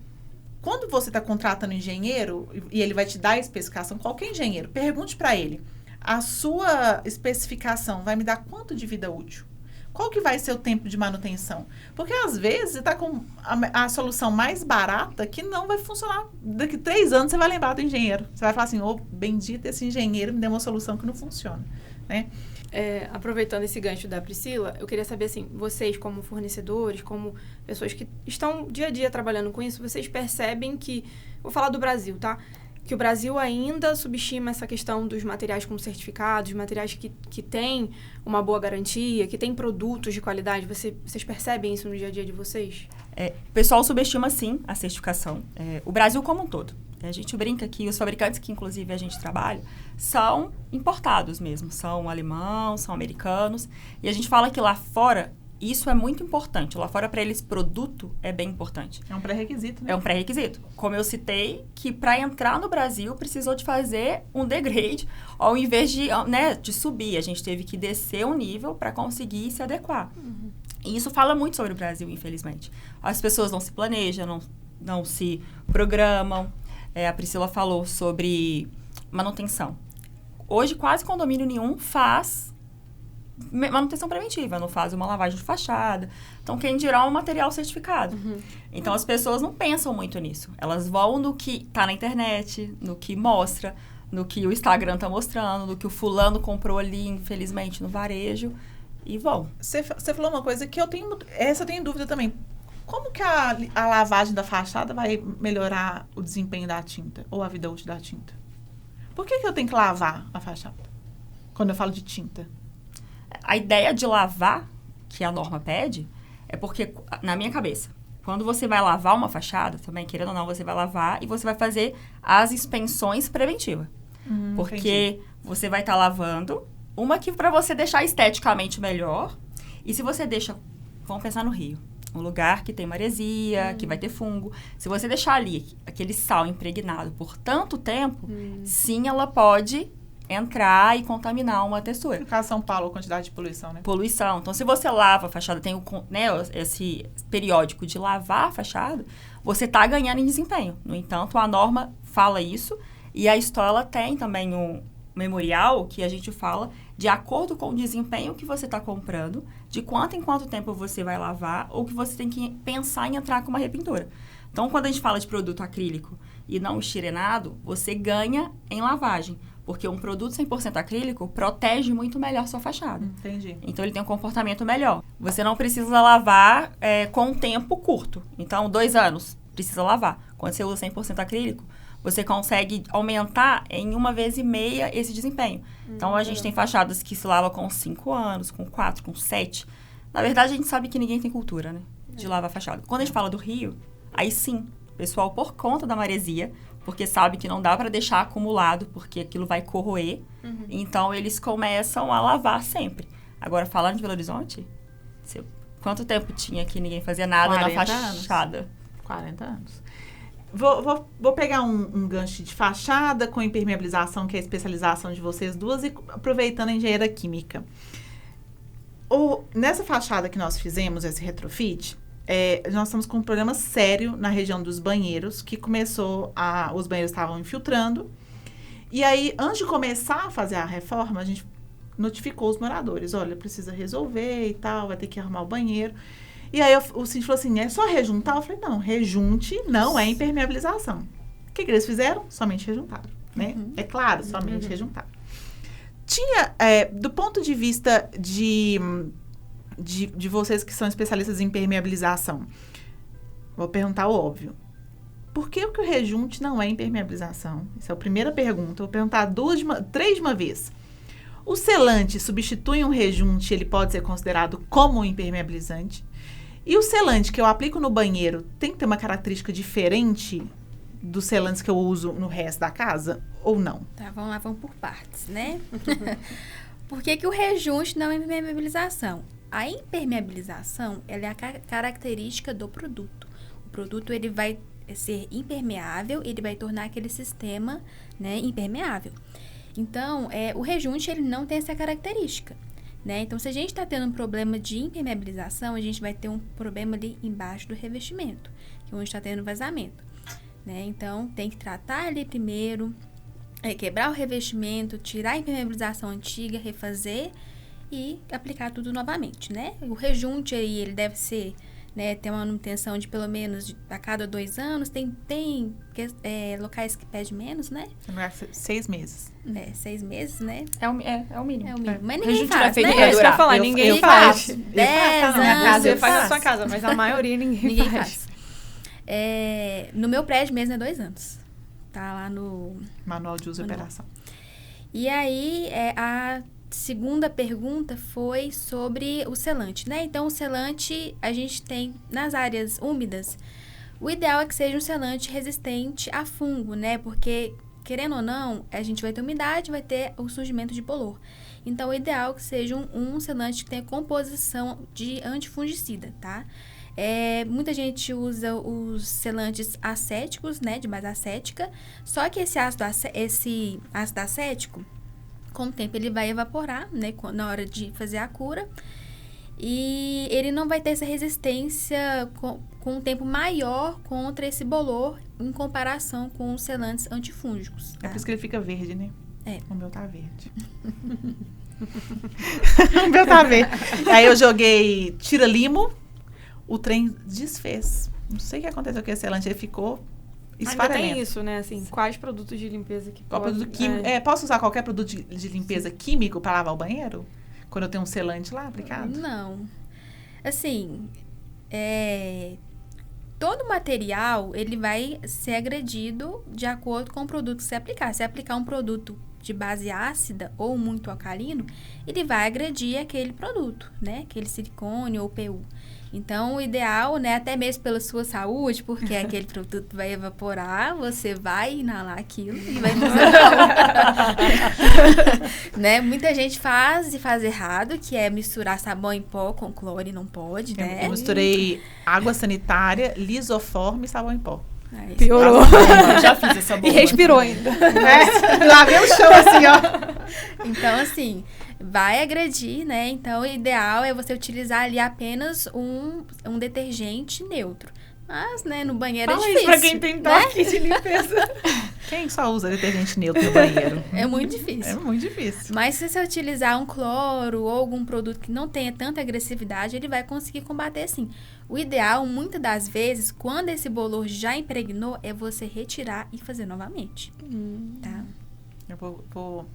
quando você está contratando engenheiro e ele vai te dar a especificação, qualquer engenheiro, pergunte para ele, a sua especificação vai me dar quanto de vida útil? Qual que vai ser o tempo de manutenção? Porque, às vezes, você está com a solução mais barata que não vai funcionar. Daqui 3 anos, você vai lembrar do engenheiro. Você vai falar assim, bendito esse engenheiro me deu uma solução que não funciona, né? Aproveitando esse gancho da Priscila, eu queria saber, assim, vocês como fornecedores, como pessoas que estão dia a dia trabalhando com isso, vocês percebem que, vou falar do Brasil, tá? Que o Brasil ainda subestima essa questão dos materiais com certificados, materiais que têm uma boa garantia, que têm produtos de qualidade. Vocês percebem isso no dia a dia de vocês? O pessoal subestima, sim, a certificação. O Brasil como um todo. A gente brinca que os fabricantes que, inclusive, a gente trabalha, são importados mesmo. São alemãos, são americanos. E a gente fala que lá fora, isso é muito importante. Lá fora, para eles, produto é bem importante. É um pré-requisito, né? É um pré-requisito. Como eu citei, que para entrar no Brasil, precisou de fazer um degrade, ao invés de subir. A gente teve que descer um nível para conseguir se adequar. Uhum. E isso fala muito sobre o Brasil, infelizmente. As pessoas não se planejam, não se programam. A Priscila falou sobre manutenção. Hoje, quase condomínio nenhum faz manutenção preventiva, não faz uma lavagem de fachada. Então, quem dirá um material certificado. Uhum. Então, as pessoas não pensam muito nisso. Elas vão no que está na internet, no que mostra, no que o Instagram está mostrando, no que o fulano comprou ali, infelizmente, no varejo, e vão. Você falou uma coisa que eu tenho dúvida também. Como que a lavagem da fachada vai melhorar o desempenho da tinta ou a vida útil da tinta? Por que eu tenho que lavar a fachada quando eu falo de tinta? A ideia de lavar, que a norma pede, é porque, na minha cabeça, quando você vai lavar uma fachada, também, querendo ou não, você vai lavar e você vai fazer as inspeções preventivas. Porque entendi. Você vai estar lavando, uma que para você deixar esteticamente melhor, e se você deixa, vamos pensar no Rio, um lugar que tem maresia, que vai ter fungo. Se você deixar ali aquele sal impregnado por tanto tempo, sim, ela pode entrar e contaminar uma textura. No caso São Paulo, a quantidade de poluição, né? Poluição. Então, se você lava a fachada, tem esse periódico de lavar a fachada, você está ganhando em desempenho. No entanto, a norma fala isso e a Stoll tem também um memorial que a gente fala de acordo com o desempenho que você está comprando, de quanto em quanto tempo você vai lavar ou que você tem que pensar em entrar com uma repintura. Então, quando a gente fala de produto acrílico e não estirenado, você ganha em lavagem. Porque um produto 100% acrílico protege muito melhor sua fachada. Entendi. Então, ele tem um comportamento melhor. Você não precisa lavar com um tempo curto. Então, 2 anos, precisa lavar. Quando você usa 100% acrílico, você consegue aumentar em 1,5 vezes esse desempenho. Então, a gente tem fachadas que se lava com 5 anos, com 4, com 7. Na verdade, a gente sabe que ninguém tem cultura, né? De lavar fachada. Quando a gente fala do Rio, aí sim, pessoal, por conta da maresia, porque sabe que não dá para deixar acumulado, porque aquilo vai corroer. Então, eles começam a lavar sempre. Agora, falando de Belo Horizonte, quanto tempo tinha que ninguém fazia nada na fachada? Anos. 40 anos. Vou pegar um gancho de fachada com impermeabilização, que é a especialização de vocês duas, e aproveitando a engenheira química. Nessa fachada que nós fizemos, esse retrofit, nós estamos com um problema sério na região dos banheiros, que os banheiros estavam infiltrando. E aí, antes de começar a fazer a reforma, a gente notificou os moradores. Olha, precisa resolver e tal, vai ter que arrumar o banheiro. E aí, o síndico falou assim, é só rejuntar? Eu falei, não, rejunte não é impermeabilização. O que eles fizeram? Somente rejuntaram, né? É claro, somente rejuntaram. Tinha, do ponto de vista de vocês que são especialistas em impermeabilização, vou perguntar o óbvio. Por que o rejunte não é impermeabilização? Essa é a primeira pergunta. Vou perguntar 3 de uma vez. O selante substitui um rejunte, ele pode ser considerado como um impermeabilizante? E o selante que eu aplico no banheiro tem que ter uma característica diferente dos selantes que eu uso no resto da casa ou não? Tá, vamos por partes, né? Por que o rejunte não é impermeabilização? A impermeabilização, ela é a característica do produto. O produto, ele vai ser impermeável, ele vai tornar aquele sistema, né, impermeável. Então, o rejunte, ele não tem essa característica, né? Então, se a gente está tendo um problema de impermeabilização, a gente vai ter um problema ali embaixo do revestimento, que é onde está tendo vazamento, né? Então, tem que tratar ali primeiro, quebrar o revestimento, tirar a impermeabilização antiga, refazer e aplicar tudo novamente, né? O rejunte aí, ele deve ser, né, ter uma manutenção de pelo menos a cada 2 anos. Tem locais que pedem menos, né? 6 meses. 6 meses, né? É o mínimo. É o mínimo. Mas A ninguém gente faz, vai né? feito É isso que eu ia falar, Eu ninguém faço. faz. 10 Na minha casa, anos. você faz na sua casa, mas a maioria ninguém faz. No meu prédio mesmo é 2 anos. Tá lá no... Manual de uso e Manual. operação. E aí, a segunda pergunta foi sobre o selante, né? Então, o selante, a gente tem nas áreas úmidas, o ideal é que seja um selante resistente a fungo, né? Porque, querendo ou não, a gente vai ter umidade, vai ter o surgimento de bolor. Então, o ideal é que seja um selante que tenha composição de antifungicida, tá? Muita gente usa os selantes acéticos, né? De base acética. Só que esse ácido acético, com o tempo ele vai evaporar, né, na hora de fazer a cura. E ele não vai ter essa resistência com um tempo maior contra esse bolor em comparação com os selantes antifúngicos. Tá? É por isso que ele fica verde, né? O meu tá verde. O meu tá verde. Aí eu joguei tira-limo, o trem desfez. Não sei o que aconteceu com esse selante, ele ficou Ainda esfarelento. tem isso, né? Assim, quais produtos de limpeza que Qual pode... produto químico? Posso usar qualquer produto de limpeza químico para lavar o banheiro? Quando eu tenho um selante lá aplicado? Não. Assim, todo material, ele vai ser agredido de acordo com o produto que você aplicar. Se aplicar um produto de base ácida ou muito alcalino, ele vai agredir aquele produto, né? Aquele silicone ou PU. Então, o ideal, né, até mesmo pela sua saúde, porque aquele produto vai evaporar, você vai inalar aquilo e vai fazer mal. Né? Muita gente faz errado, que é misturar sabão em pó com cloro e não pode, né? Eu misturei água sanitária, lisoforme e sabão em pó. Aí, Piorou. Eu já fiz essa E bomba. respirou ainda. Lavei o chão assim, ó. Então, assim, vai agredir, né? Então, o ideal é você utilizar ali apenas um detergente neutro. Mas, né, no banheiro Fala é isso difícil. pra quem tem toque de limpeza. Quem só usa detergente neutro no banheiro? É muito difícil. É muito difícil. Mas se você utilizar um cloro ou algum produto que não tenha tanta agressividade, ele vai conseguir combater sim. O ideal, muitas das vezes, quando esse bolor já impregnou, é você retirar e fazer novamente. Tá? Eu vou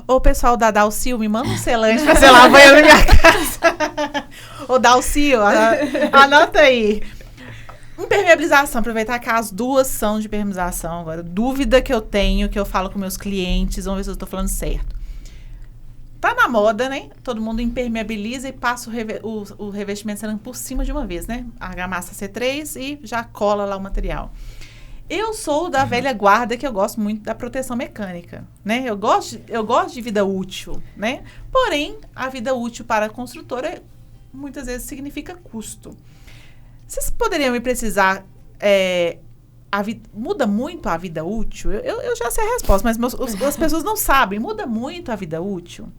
Ô, pessoal da Dalcio, me manda um selante pra selar o banheiro na minha casa. Ô, Dalcio, anota aí. Impermeabilização, aproveitar que as duas são de impermeabilização agora. Dúvida que eu tenho, que eu falo com meus clientes, vamos ver se eu tô falando certo. Tá na moda, né? Todo mundo impermeabiliza e passa o revestimento selando por cima de uma vez, né? Argamassa C3 e já cola lá o material. Eu sou da velha guarda que eu gosto muito da proteção mecânica, né? Eu gosto de vida útil, né? Porém, a vida útil para a construtora muitas vezes significa custo. Vocês poderiam me precisar... muda muito a vida útil? Eu já sei a resposta, mas as pessoas não sabem. Muda muito a vida útil?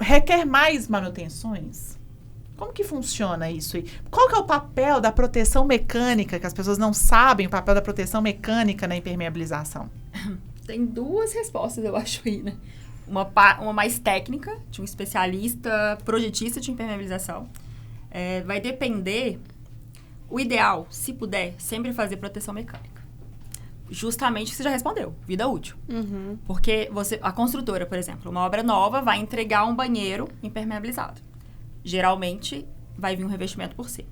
Requer mais manutenções? Como que funciona isso aí? Qual que é o papel da proteção mecânica, que as pessoas não sabem o papel da proteção mecânica na impermeabilização? Tem 2 respostas, eu acho aí, né? Uma mais técnica, de um especialista, projetista de impermeabilização. Vai depender, o ideal, se puder, sempre fazer proteção mecânica. Justamente o que você já respondeu, vida útil. Uhum. Porque a construtora, por exemplo, uma obra nova vai entregar um banheiro impermeabilizado. Geralmente, vai vir um revestimento por cima.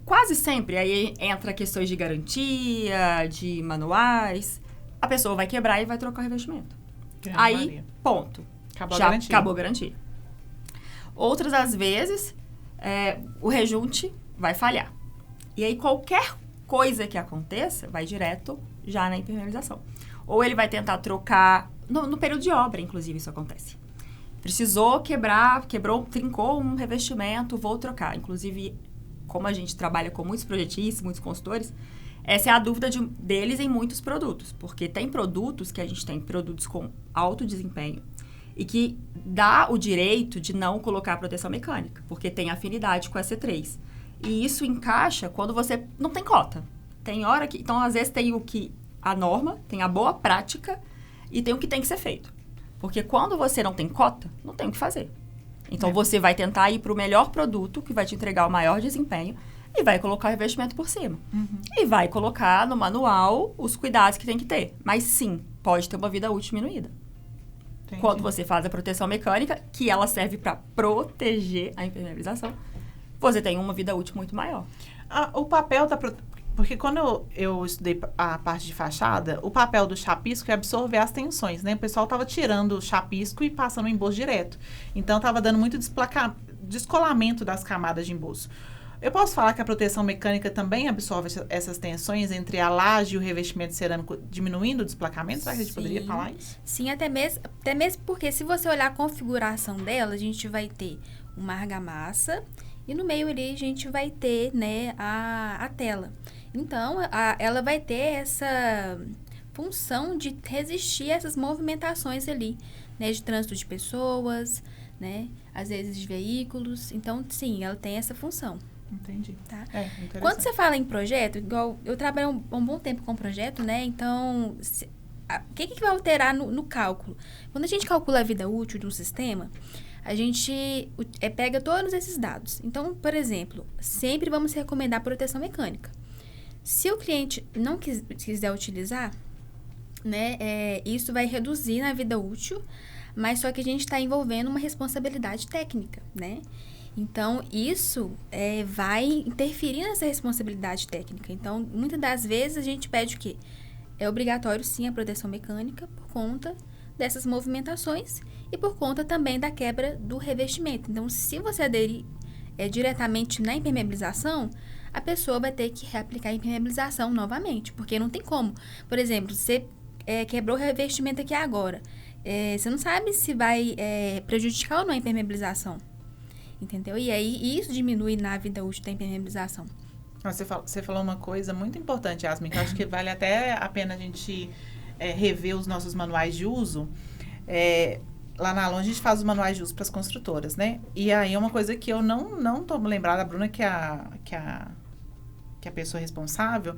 Quase sempre, aí entra questões de garantia, de manuais. A pessoa vai quebrar e vai trocar o revestimento. Aí, ponto. Acabou a Já garantia. acabou a garantia. Outras, às vezes, o rejunte vai falhar. E aí, qualquer coisa que aconteça, vai direto já na impermeabilização. Ou ele vai tentar trocar... No período de obra, inclusive, isso acontece. Precisou quebrou, trincou um revestimento, vou trocar. Inclusive, como a gente trabalha com muitos projetistas, muitos consultores, essa é a dúvida deles em muitos produtos. Porque tem produtos que a gente tem produtos com alto desempenho e que dá o direito de não colocar proteção mecânica, porque tem afinidade com a C3. E isso encaixa quando você não tem cota. Tem hora que... Então, às vezes, tem o que a norma, tem a boa prática e tem o que tem que ser feito. Porque quando você não tem cota, não tem o que fazer. Então, você vai tentar ir para o melhor produto, que vai te entregar o maior desempenho, e vai colocar o revestimento por cima. E vai colocar no manual os cuidados que tem que ter. Mas, sim, pode ter uma vida útil diminuída. Entendi. Quando você faz a proteção mecânica, que ela serve para proteger a impermeabilização, você tem uma vida útil muito maior. O papel da... Porque quando eu estudei a parte de fachada, o papel do chapisco é absorver as tensões, né? O pessoal estava tirando o chapisco e passando o emboço direto. Então, estava dando muito descolamento das camadas de emboço. Eu posso falar que a proteção mecânica também absorve essas tensões entre a laje e o revestimento cerâmico, diminuindo o desplacamento? Será que a gente poderia falar isso? Sim, até mesmo porque se você olhar a configuração dela, a gente vai ter uma argamassa e no meio ali a gente vai ter, né, a tela. Então, ela vai ter essa função de resistir a essas movimentações ali, né, de trânsito de pessoas, né, às vezes de veículos. Então, sim, ela tem essa função. Entendi. Tá? Interessante. Quando você fala em projeto, igual eu trabalho um bom tempo com projeto, né? Então, o que vai alterar no cálculo? Quando a gente calcula a vida útil de um sistema, a gente pega todos esses dados. Então, por exemplo, sempre vamos recomendar proteção mecânica. Se o cliente não quiser utilizar, né, isso vai reduzir na vida útil, mas só que a gente está envolvendo uma responsabilidade técnica, né? Então, isso vai interferir nessa responsabilidade técnica. Então, muitas das vezes, a gente pede o quê? É obrigatório, sim, a proteção mecânica por conta dessas movimentações e por conta também da quebra do revestimento. Então, se você aderir diretamente na impermeabilização, a pessoa vai ter que reaplicar a impermeabilização novamente, porque não tem como. Por exemplo, você quebrou o revestimento aqui agora. Você não sabe se vai prejudicar ou não a impermeabilização. Entendeu? E aí, isso diminui na vida útil da impermeabilização. Você falou uma coisa muito importante, Yasmin, que eu acho que vale até a pena a gente rever os nossos manuais de uso. Lá na Alon, a gente faz os manuais de uso para as construtoras, né? E aí, uma coisa que eu não tô lembrada, a Bruna, que é a pessoa responsável,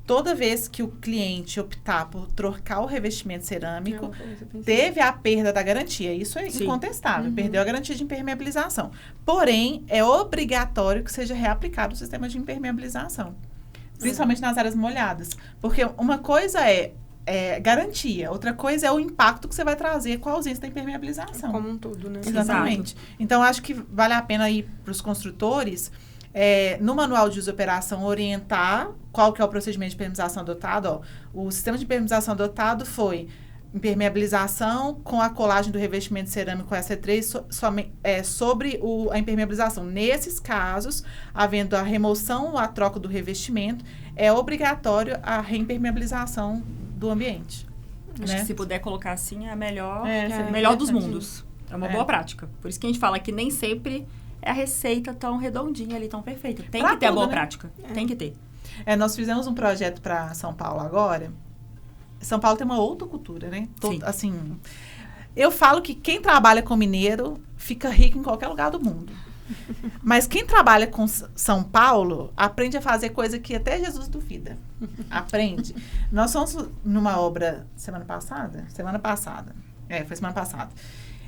toda vez que o cliente optar por trocar o revestimento cerâmico, teve a perda da garantia. Isso é incontestável. Perdeu a garantia de impermeabilização. Porém, é obrigatório que seja reaplicado o sistema de impermeabilização. Principalmente nas áreas molhadas. Porque uma coisa é garantia, outra coisa é o impacto que você vai trazer com a ausência da impermeabilização. Como um todo, né? Exatamente. Então, acho que vale a pena ir para os construtores... no manual de uso e operação, orientar qual que é o procedimento de impermeabilização adotado. Ó. O sistema de impermeabilização adotado foi impermeabilização com a colagem do revestimento cerâmico EC3 sobre a impermeabilização. Nesses casos, havendo a remoção ou a troca do revestimento, é obrigatório a reimpermeabilização do ambiente. Acho né? que se puder colocar assim, é a melhor dos interessante. mundos. É uma boa prática. Por isso que a gente fala que nem sempre é a receita tão redondinha ali, tão perfeita. Tem Pra que ter a tudo, boa né? prática. Tem que ter. Nós fizemos um projeto para São Paulo agora. São Paulo tem uma outra cultura, né? Sim. Assim, eu falo que quem trabalha com mineiro fica rico em qualquer lugar do mundo. Mas quem trabalha com São Paulo aprende a fazer coisa que até Jesus duvida. Aprende. Nós fomos numa obra semana passada. Foi semana passada.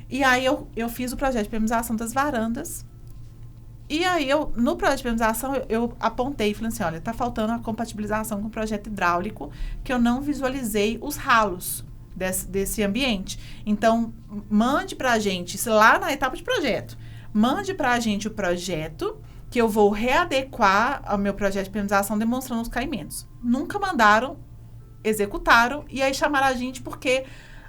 E aí eu fiz o projeto de impermeabilização das varandas. E aí, no projeto de impermeabilização, eu apontei e falei assim, olha, tá faltando a compatibilização com o projeto hidráulico, que eu não visualizei os ralos desse ambiente. Então, mande pra gente, isso lá na etapa de projeto, mande pra gente o projeto, que eu vou readequar ao meu projeto de impermeabilização, demonstrando os caimentos. Nunca mandaram, executaram, e aí chamaram a gente porque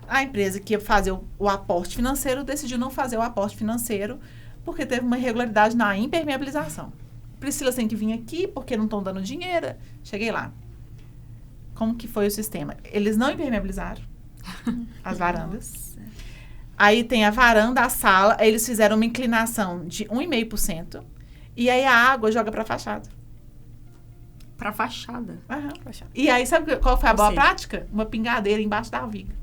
a empresa que ia fazer o aporte financeiro decidiu não fazer o aporte financeiro, porque teve uma irregularidade na impermeabilização. Priscila tem que vir aqui, porque não estão dando dinheiro. Cheguei lá. Como que foi o sistema? Eles não impermeabilizaram as varandas. Nossa. Aí tem a varanda, a sala. Aí eles fizeram uma inclinação de 1,5%. E aí a água joga para a fachada. Pra fachada. Aham. E aí, sabe qual foi a Ou boa seja, prática? Uma pingadeira embaixo da viga.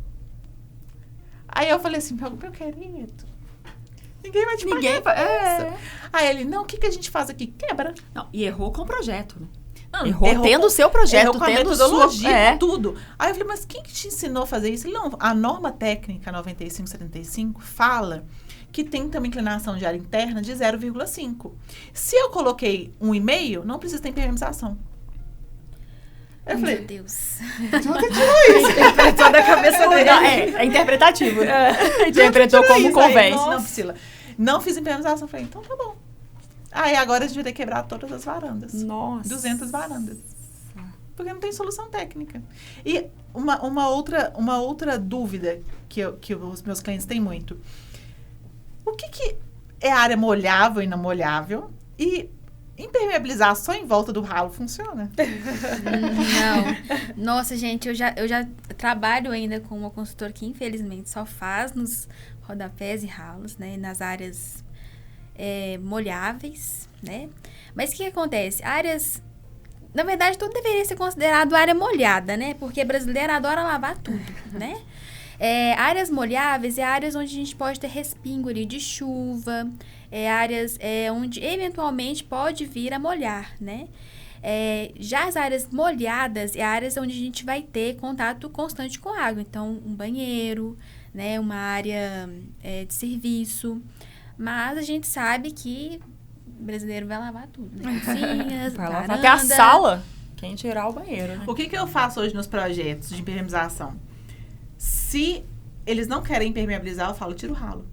Aí eu falei assim, meu querido, ninguém vai te pagar. Aí ele, não, o que a gente faz aqui? Quebra. Não, e errou com o projeto, né? Errou tendo o seu projeto, errou com a tendo metodologia, com tudo. Aí eu falei, mas quem que te ensinou a fazer isso? Ele, não, a norma técnica 9575 fala que tem também inclinação de área interna de 0,5. Se eu coloquei 1,5, não precisa ter impermeabilização. Eu falei, Meu Deus. de onde tirou isso? Interpretou da cabeça dele. É interpretativo. Interpretou como convém. Não, Priscila. Não fiz impermeabilização. Falei, então tá bom. Aí agora a gente vai ter que quebrar todas as varandas. Nossa. 200 varandas. Porque não tem solução técnica. E uma outra dúvida que os meus clientes têm muito. O que é área molhável e não molhável? E impermeabilizar só em volta do ralo funciona? Não. Nossa, gente, eu já trabalho ainda com uma consultora que, infelizmente, só faz nos rodapés e ralos, né? Nas áreas molháveis, né? Mas o que acontece? Áreas... Na verdade, tudo deveria ser considerado área molhada, né? Porque brasileiro adora lavar tudo, né? Áreas molháveis é áreas onde a gente pode ter respingo ali de chuva, áreas onde eventualmente pode vir a molhar, né? Já as áreas molhadas é áreas onde a gente vai ter contato constante com água. Então, um banheiro, né? Uma área de serviço. Mas a gente sabe que o brasileiro vai lavar tudo, né? Cozinhas, Vai lavar varanda. até a sala. Quem tirar o banheiro, né? O que eu faço hoje nos projetos de impermeabilização? Se eles não querem impermeabilizar, eu falo, tira o ralo.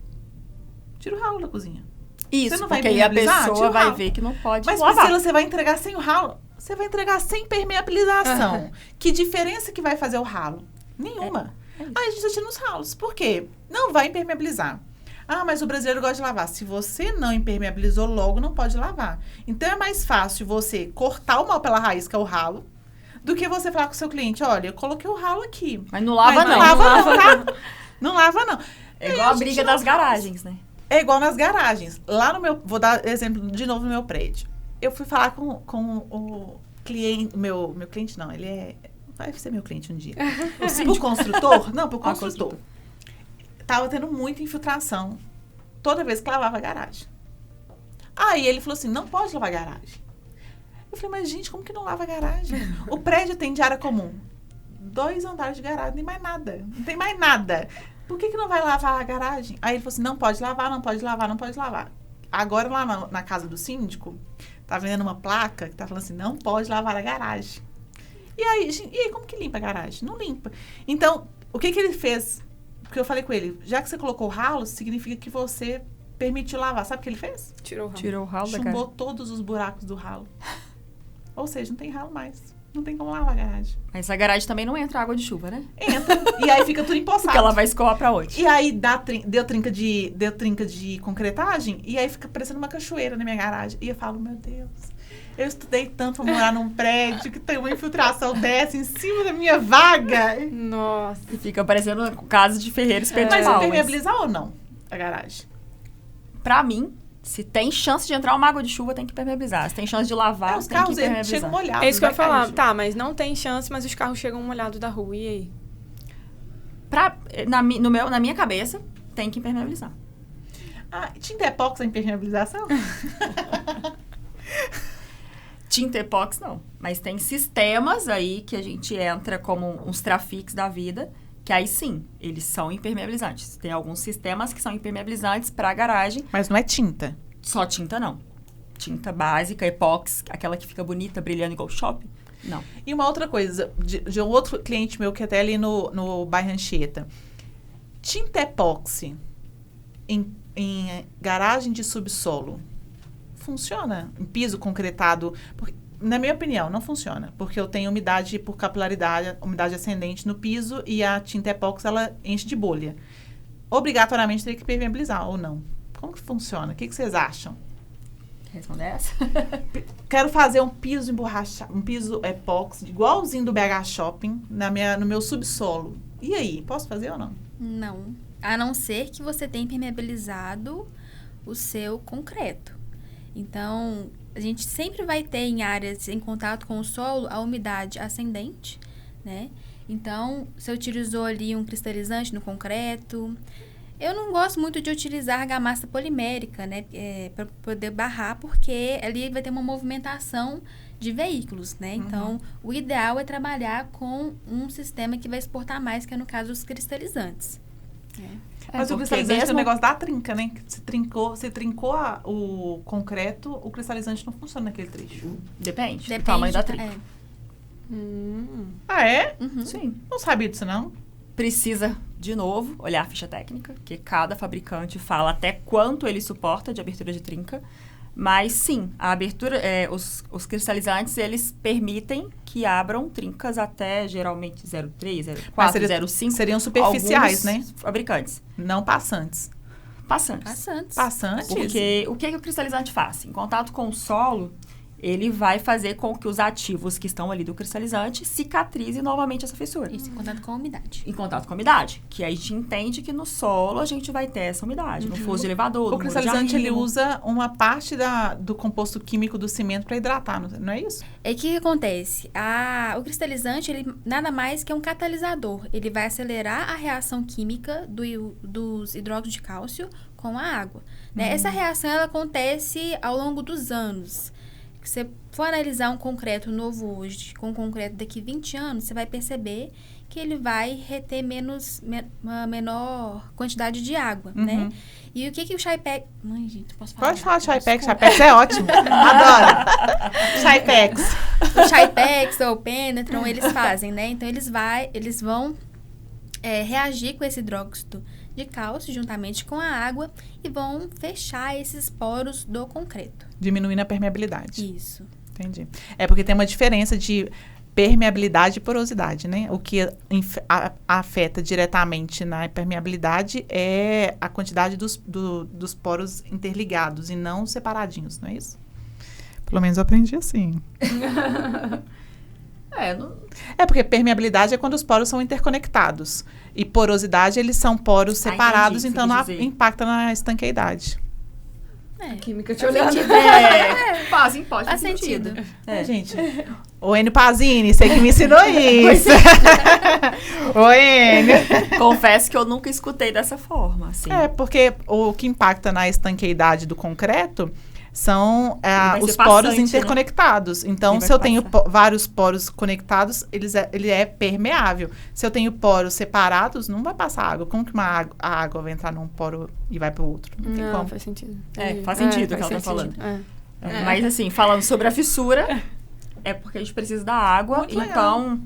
Tira o ralo da cozinha. Isso, Você não vai porque aí a impermeabilizar? Tira pessoa o vai ralo. ver que não pode Mas, lavar. Priscila, você vai entregar sem o ralo? Você vai entregar sem impermeabilização. Que diferença que vai fazer o ralo? Nenhuma. Aí a gente tira os ralos. Por quê? Não vai impermeabilizar. Ah, mas o brasileiro gosta de lavar. Se você não impermeabilizou logo, não pode lavar. Então, é mais fácil você cortar o mal pela raiz, que é o ralo, do que você falar com o seu cliente, olha, eu coloquei o ralo aqui. Mas não lava, Mas não. lava não, tá? Não lava, não. É igual a briga das garagens, né? É igual nas garagens. Lá no meu... Vou dar exemplo de novo no meu prédio. Eu fui falar com o cliente... Meu cliente não, ele vai ser meu cliente um dia. Pro construtor? Não, pro construtor. Tava tendo muita infiltração. Toda vez que lavava a garagem. Aí ele falou assim, não pode lavar a garagem. Eu falei, mas gente, como que não lava a garagem? O prédio tem de área comum. 2 andares de garagem, nem mais nada. Não tem mais nada. Por que não vai lavar a garagem? Aí ele falou assim, não pode lavar, não pode lavar, não pode lavar. Agora lá na casa do síndico, tá vendendo uma placa que tá falando assim, não pode lavar a garagem. E aí como que limpa a garagem? Não limpa. Então, o que ele fez? Porque eu falei com ele, já que você colocou o ralo, significa que você permitiu lavar. Sabe o que ele fez? Tirou o ralo. Tirou o ralo da Chumbou cara. todos os buracos do ralo. Ou seja, não tem ralo mais. Não tem como lavar a garagem. Mas essa garagem também não entra água de chuva, né? Entra. E aí fica tudo empoçado. Porque ela vai escoar pra onde? E aí deu trinca de concretagem. E aí fica parecendo uma cachoeira na minha garagem. E eu falo, meu Deus, eu estudei tanto pra morar num prédio que tem uma infiltração dessa em cima da minha vaga. Nossa. E fica parecendo casa de ferreiro espeto Mas de pau. impermeabilizar ou não a garagem? Pra mim, se tem chance de entrar uma água de chuva, tem que impermeabilizar. Se tem chance de lavar, Os tem que carros eles chegam impermeabilizar. molhados. É isso que eu ia vai cair falar. junto. Tá, mas não tem chance, mas os carros chegam molhados da rua. E aí? Na minha cabeça, tem que impermeabilizar. Ah, tinta epóxi é impermeabilização? Tinta epóxi, não. Mas tem sistemas aí que a gente entra como uns Trafix da vida, que aí sim, eles são impermeabilizantes. Tem alguns sistemas que são impermeabilizantes pra garagem. Mas não é tinta. Só tinta, não. Tinta básica, epóxi, aquela que fica bonita, brilhando igual shopping. Não. E uma outra coisa, de um outro cliente meu que até ali no bairro Anchieta. Tinta epóxi em garagem de subsolo funciona? Em piso concretado? Porque, na minha opinião, não funciona. Porque eu tenho umidade por capilaridade, umidade ascendente no piso e a tinta epóxi, ela enche de bolha. Obrigatoriamente teria que impermeabilizar ou não? Como que funciona? O que vocês acham? Quer responder essa? Quero fazer um piso emborrachado, um piso epóxi, igualzinho do BH Shopping, no meu subsolo. E aí, posso fazer ou não? Não. A não ser que você tenha impermeabilizado o seu concreto. Então, a gente sempre vai ter em áreas em contato com o solo a umidade ascendente, né? Então, você utilizou ali um cristalizante no concreto. Eu não gosto muito de utilizar argamassa polimérica, né? Para poder barrar, porque ali vai ter uma movimentação de veículos, né? Então, o ideal é trabalhar com um sistema que vai exportar mais, que é no caso os cristalizantes. Mas o cristalizante é o negócio da trinca, né? Se trincou o concreto, o cristalizante não funciona naquele trecho. Depende do tamanho da trinca. Ah, é? Sim. Não sabia disso, não. Precisa, de novo, olhar a ficha técnica, que cada fabricante fala até quanto ele suporta de abertura de trinca. Mas, sim, a abertura, os cristalizantes, eles permitem que abram trincas até, geralmente, 0,3, 0,4, 0,5. Seriam superficiais, né? Fabricantes. Não passantes. Passantes. Porque o que o cristalizante faz? Em contato com o solo, ele vai fazer com que os ativos que estão ali do cristalizante cicatrizem novamente essa fissura. Isso, em contato com a umidade. Em contato com a umidade. Que aí a gente entende que no solo a gente vai ter essa umidade. No fosso de elevador, O cristalizante, ele usa uma parte do composto químico do cimento para hidratar, não é isso? É que acontece? O cristalizante, ele nada mais que um catalisador. Ele vai acelerar a reação química dos hidróxidos de cálcio com a água. Né? Essa reação, ela acontece ao longo dos anos. Se você for analisar um concreto novo hoje com um concreto daqui 20 anos, você vai perceber que ele vai reter uma menor quantidade de água, né? E o que o Shypex... Ai, gente, posso falar? Pode falar Shypex. Shypex é ótimo. Adoro. Shypex. O Shypex ou o Penetron, eles fazem, né? Então, eles vão reagir com esse hidróxido de cálcio juntamente com a água e vão fechar esses poros do concreto. Diminuindo a permeabilidade. Isso. Entendi. É porque tem uma diferença de permeabilidade e porosidade, né? O que afeta diretamente na permeabilidade é a quantidade dos poros interligados e não separadinhos, não é isso? Pelo menos eu aprendi assim. É porque permeabilidade é quando os poros são interconectados. E porosidade, eles são poros separados, então não impacta na estanqueidade. Química te olhando. Faz sentido. Gente, o Enio Pazini, você que me ensinou isso. Oi, Enio. Confesso que eu nunca escutei dessa forma. Assim. Porque o que impacta na estanqueidade do concreto são os passante, poros interconectados. Né? Então, se eu tenho vários poros conectados, ele é permeável. Se eu tenho poros separados, não vai passar água. Como que a água vai entrar num poro e vai para o outro? Não tem como. Faz sentido. Faz sentido o que ela está falando. Mas, assim, falando sobre a fissura, é porque a gente precisa da água. Muito então, legal.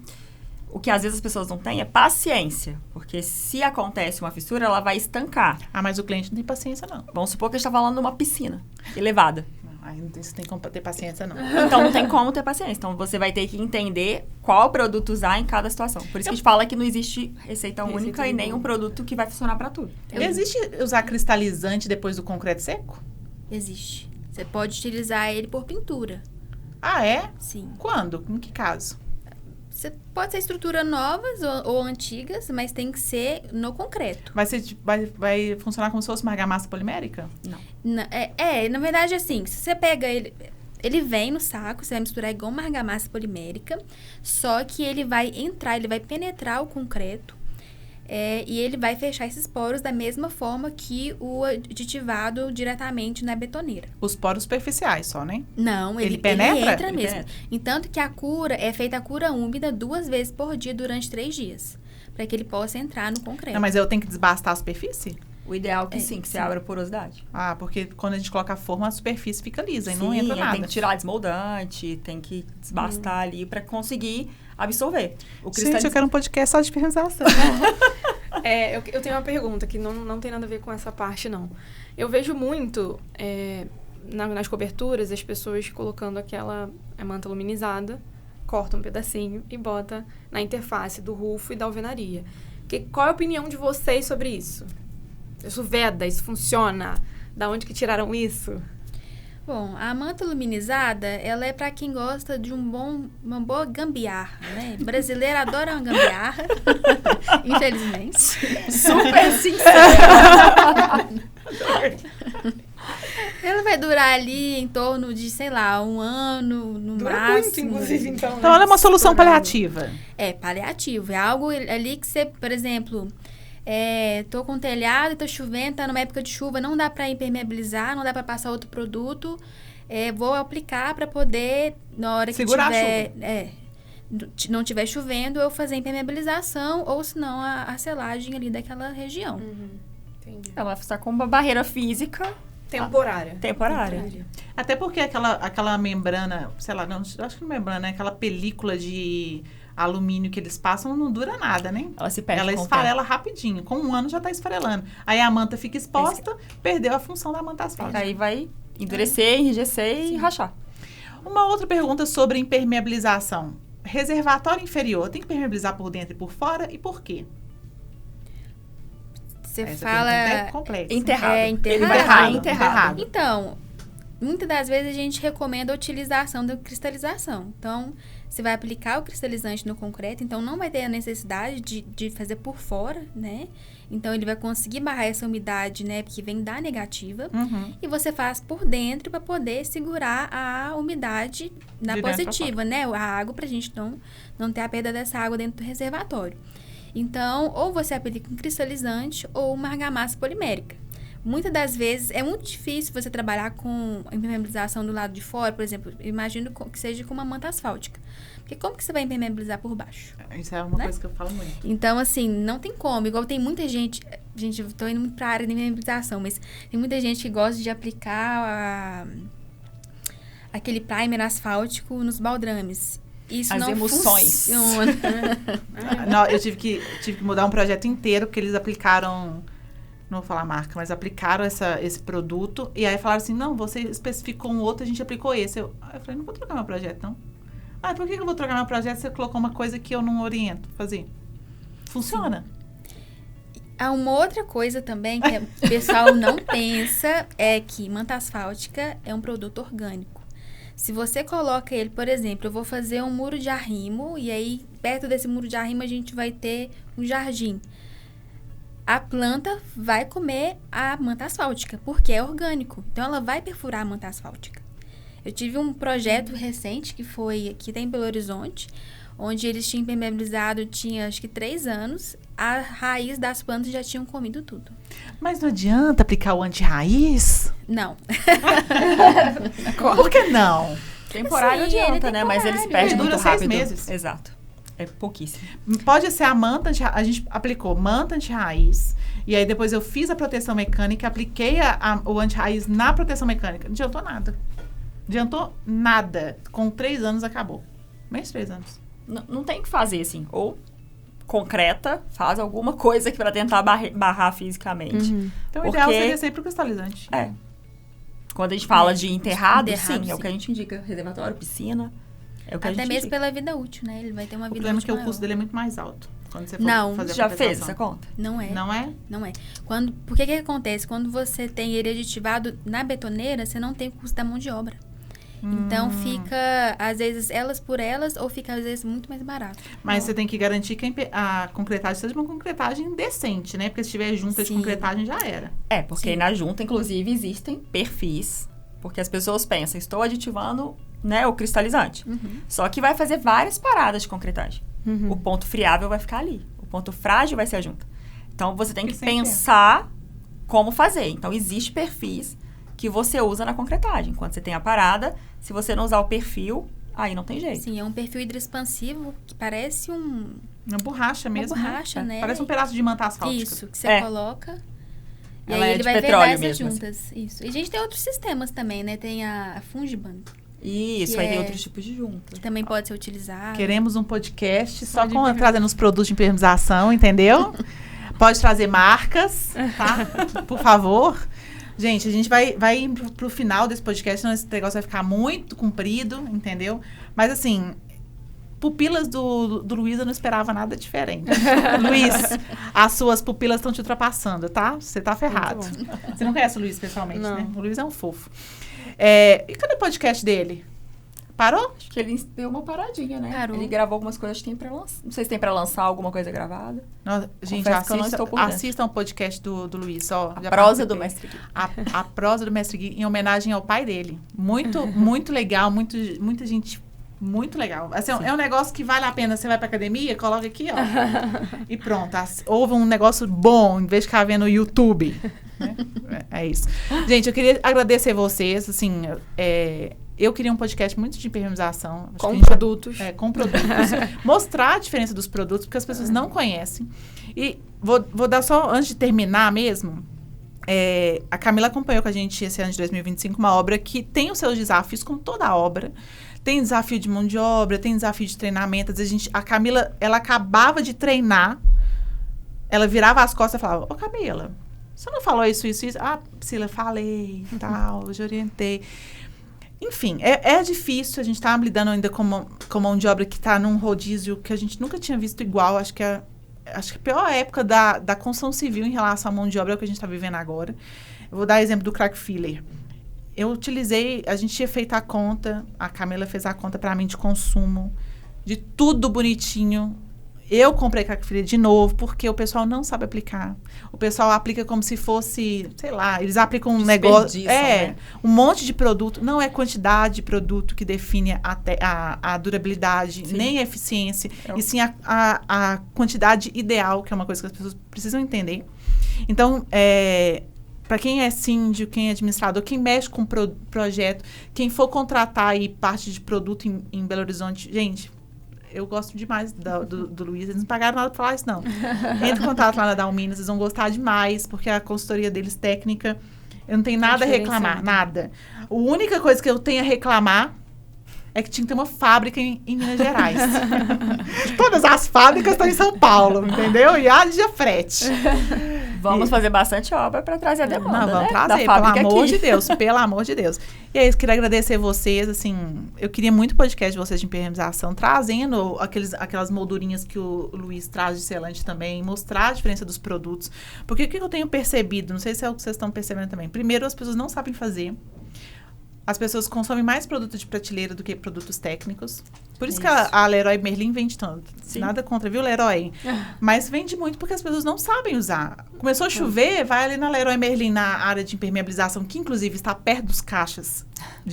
O que às vezes as pessoas não têm é paciência. Porque se acontece uma fissura, ela vai estancar. Mas o cliente não tem paciência, não. Vamos supor que a gente está falando de uma piscina elevada. Aí não tem como ter paciência, não. Então, não tem como ter paciência. Então, você vai ter que entender qual produto usar em cada situação. Por isso que a gente fala que não existe receita única e nem um produto que vai funcionar para tudo. Existe usar cristalizante depois do concreto seco? Existe. Você pode utilizar ele por pintura. Ah, é? Sim. Quando? Em que caso? Pode ser estruturas novas ou antigas, mas tem que ser no concreto. Vai funcionar como se fosse uma argamassa polimérica? Não. Na verdade, assim, se você pega ele vem no saco, você vai misturar igual uma argamassa polimérica, só que ele vai penetrar o concreto e ele vai fechar esses poros da mesma forma que o aditivado diretamente na betoneira. Os poros superficiais só, né? Não, ele penetra? Ele entra mesmo. Penetra. Entanto que é feita a cura úmida 2 vezes por dia durante 3 dias, para que ele possa entrar no concreto. Não, mas eu tenho que desbastar a superfície? O ideal é que você abra a porosidade. Porque quando a gente coloca a forma, a superfície fica lisa e não entra nada. Tem que tirar desmoldante, tem que desbastar ali para conseguir absorver. Gente, eu quero um podcast só de permeabilização. Eu tenho uma pergunta que não tem nada a ver com essa parte, não. Eu vejo muito nas coberturas as pessoas colocando aquela manta luminizada, corta um pedacinho e bota na interface do rufo e da alvenaria. Qual é a opinião de vocês sobre isso? Isso veda? Isso funciona? Da onde que tiraram isso? Bom, a manta luminizada, ela é para quem gosta de uma boa gambiarra, né? Brasileiro adora uma gambiarra, infelizmente. Super sincero. Ela vai durar ali em torno de, sei lá, 1 ano, no Dura máximo. muito, inclusive, então. Então, ela é uma solução paliativa. Paliativo. É algo ali que você, por exemplo... tô com telhado, tá chovendo, tá numa época de chuva, não dá para impermeabilizar, não dá para passar outro produto. vou aplicar para poder, na hora que Segurar não tiver chovendo, eu fazer a impermeabilização ou, senão, a selagem ali daquela região. Entendi. Ela vai estar com uma barreira física Temporária. temporária. Até porque aquela membrana, sei lá, não, acho que não é membrana, é aquela película de alumínio que eles passam, não dura nada, né? Ela se perde Ela com o esfarela rapidinho. Com 1 ano já tá esfarelando. Aí a manta fica exposta, perdeu a função da manta asfáltica. Aí vai endurecer, enrijecer e rachar. Uma outra pergunta sobre impermeabilização. Reservatório inferior, tem que impermeabilizar por dentro e por fora? E por quê? Você Essa fala... pergunta é complexa. Enterrado. enterrado. Ele vai estar enterrado. Então, muitas das vezes a gente recomenda a utilização da cristalização. Então, você vai aplicar o cristalizante no concreto, então não vai ter a necessidade de fazer por fora, né? Então, ele vai conseguir barrar essa umidade, né? Porque vem da negativa. E você faz por dentro para poder segurar a umidade na De dentro positiva, né? A água, pra gente não ter a perda dessa água dentro do reservatório. Então, ou você aplica um cristalizante ou uma argamassa polimérica. Muitas das vezes, é muito difícil você trabalhar com a impermeabilização do lado de fora, por exemplo, imagino que seja com uma manta asfáltica. Porque como que você vai impermeabilizar por baixo? Isso é uma Né? coisa que eu falo muito. Então, assim, não tem como. Igual tem muita gente... Gente, eu tô indo muito pra área de impermeabilização, mas tem muita gente que gosta de aplicar aquele primer asfáltico nos baldrames. Isso As não emoções. funciona. Não, eu tive que mudar um projeto inteiro, porque eles aplicaram... Não vou falar a marca, mas aplicaram esse produto. E aí falaram assim, não, você especificou um outro, a gente aplicou esse. Eu falei, não vou trocar meu projeto, não. Ah, por que eu vou trocar meu projeto se você colocou uma coisa que eu não oriento a fazer? Funciona. Há uma outra coisa também que o pessoal não pensa, é que manta asfáltica é um produto orgânico. Se você coloca ele, por exemplo, eu vou fazer um muro de arrimo, e aí perto desse muro de arrimo a gente vai ter um jardim. A planta vai comer a manta asfáltica, porque é orgânico. Então, ela vai perfurar a manta asfáltica. Eu tive um projeto recente, que tem em Belo Horizonte, onde eles tinham impermeabilizado, tinha acho que 3 anos, a raiz das plantas já tinham comido tudo. Mas não adianta aplicar o anti-raiz? Não. Por que não? Temporário Sim, adianta, ele é né? Mas eles temporário. perdem Ele dura muito 6 rápido. meses. Exato. É pouquíssimo. Pode ser a manta, a gente aplicou manta anti-raiz, e aí depois eu fiz a proteção mecânica, apliquei o anti-raiz na proteção mecânica. Não adiantou nada. Adiantou nada. Com 3 anos acabou. Menos 3 anos. Não tem o que fazer, assim. Ou concreta, faz alguma coisa aqui pra tentar barrar fisicamente. Então o ideal seria sempre o cristalizante. É. Quando a gente fala de enterrado, Enterrado, sim, é o sim. que a gente indica. Reservatório, piscina, é o que a Até gente mesmo indica. pela vida útil, né? Ele vai ter uma O vida problema é útil que o maior. custo dele é muito mais alto. Quando você for Não, fazer a Já fez compensação. essa conta? Não é. Não é? Não é. Porque que acontece? Quando você tem ele aditivado na betoneira, você não tem o custo da mão de obra. Então, fica, às vezes, elas por elas, ou fica, às vezes, muito mais barato. Mas você tem que garantir que a concretagem seja uma concretagem decente, né? Porque se tiver junta de Sim. concretagem, já era. É, porque Sim. na junta, inclusive, existem perfis. Porque as pessoas pensam, estou aditivando, né, o cristalizante. Só que vai fazer várias paradas de concretagem. O ponto friável vai ficar ali. O ponto frágil vai ser a junta. Então, você tem que sempre pensar como fazer. Então, existe perfis que você usa na concretagem. Quando você tem a parada, se você não usar o perfil, aí não tem jeito. Sim, é um perfil hidroexpansivo que parece uma Uma borracha mesmo, borracha, né? Parece um pedaço de manta asfáltica. Isso, que você É. coloca. E Ela aí é ele de vai petróleo vedar essas mesmo, juntas. Isso. E a gente tem outros sistemas também, né? Tem a Fungiban, Isso, Que aí tem é- outros tipos de junta. que também pode ser utilizada. Queremos um podcast só de trazendo os produtos de impermeabilização, entendeu? Pode trazer marcas, tá? Por favor. Gente, a gente vai ir pro final desse podcast, senão esse negócio vai ficar muito comprido, entendeu? Mas assim, pupilas do Luiz, eu não esperava nada diferente. Luiz, as suas pupilas estão te ultrapassando, tá? Você tá ferrado. Muito Você não conhece o Luiz pessoalmente, Não. né? O Luiz é um fofo. E cadê o podcast dele? Parou? Acho que ele deu uma paradinha, né? Parou. Ele gravou algumas coisas que tem pra lançar. Não sei se tem pra lançar alguma coisa gravada. Nossa, gente, Confesso que eu não estou por dentro. assistam o podcast do Luiz. Ó, A já prosa do participei. Mestre Gui. A prosa do Mestre Gui, em homenagem ao pai dele. Muito, muito legal, muita gente Muito legal. Assim, é um negócio que vale a pena. Você vai pra academia, coloca aqui, ó. E pronto. Houve um negócio bom, em vez de ficar vendo no YouTube. Né? É isso. Gente, eu queria agradecer vocês. Assim, eu queria um podcast muito de impermeabilização. Com produtos. Com produtos. Mostrar a diferença dos produtos, porque as pessoas não conhecem. E vou dar só, antes de terminar mesmo, a Camila acompanhou com a gente esse ano de 2025 uma obra que tem os seus desafios, como toda obra. Tem desafio de mão de obra, tem desafio de treinamento. Às vezes a Camila, ela acabava de treinar, ela virava as costas e falava, ô Camila, você não falou isso? Ah, Priscila, falei, tal, eu já orientei. Enfim, é difícil, a gente tá lidando ainda com mão de obra que tá num rodízio que a gente nunca tinha visto igual. Acho que a pior época da construção civil em relação à mão de obra é o que a gente tá vivendo agora. Eu vou dar exemplo do crack filler. Eu utilizei, a gente tinha feito a conta, a Camila fez a conta para mim de consumo, de tudo bonitinho. Eu comprei crack filler de novo, porque o pessoal não sabe aplicar. O pessoal aplica como se fosse, sei lá, eles aplicam um negócio... né? Um monte de produto. Não é quantidade de produto que define a durabilidade, sim, nem a eficiência, e sim a quantidade ideal, que é uma coisa que as pessoas precisam entender. Então, para quem é síndio, quem é administrador, quem mexe com projeto, quem for contratar aí parte de produto em Belo Horizonte, gente, eu gosto demais do Luiz, eles não pagaram nada para falar isso, não. Entre em contato lá na Dalminas, vocês vão gostar demais, porque a consultoria deles técnica, eu não tenho nada a reclamar, nada. A única coisa que eu tenho a reclamar é que tinha que ter uma fábrica em Minas Gerais. Todas as fábricas estão em São Paulo, entendeu? E haja frete. Vamos fazer bastante obra para trazer a demanda, vamos né? trazer, pelo amor de Deus, pelo amor de Deus. E é isso, queria agradecer vocês, assim, eu queria muito podcast de vocês de impermeabilização, trazendo aquelas moldurinhas que o Luiz traz de selante também, mostrar a diferença dos produtos. Porque o que eu tenho percebido, não sei se é o que vocês estão percebendo também, primeiro, as pessoas não sabem fazer. As pessoas consomem mais produto de prateleira do que produtos técnicos. Por isso que a Leroy Merlin vende tanto. Sim. Nada contra, viu, Leroy? Mas vende muito porque as pessoas não sabem usar. Começou a chover, vai ali na Leroy Merlin, na área de impermeabilização, que inclusive está perto dos caixas.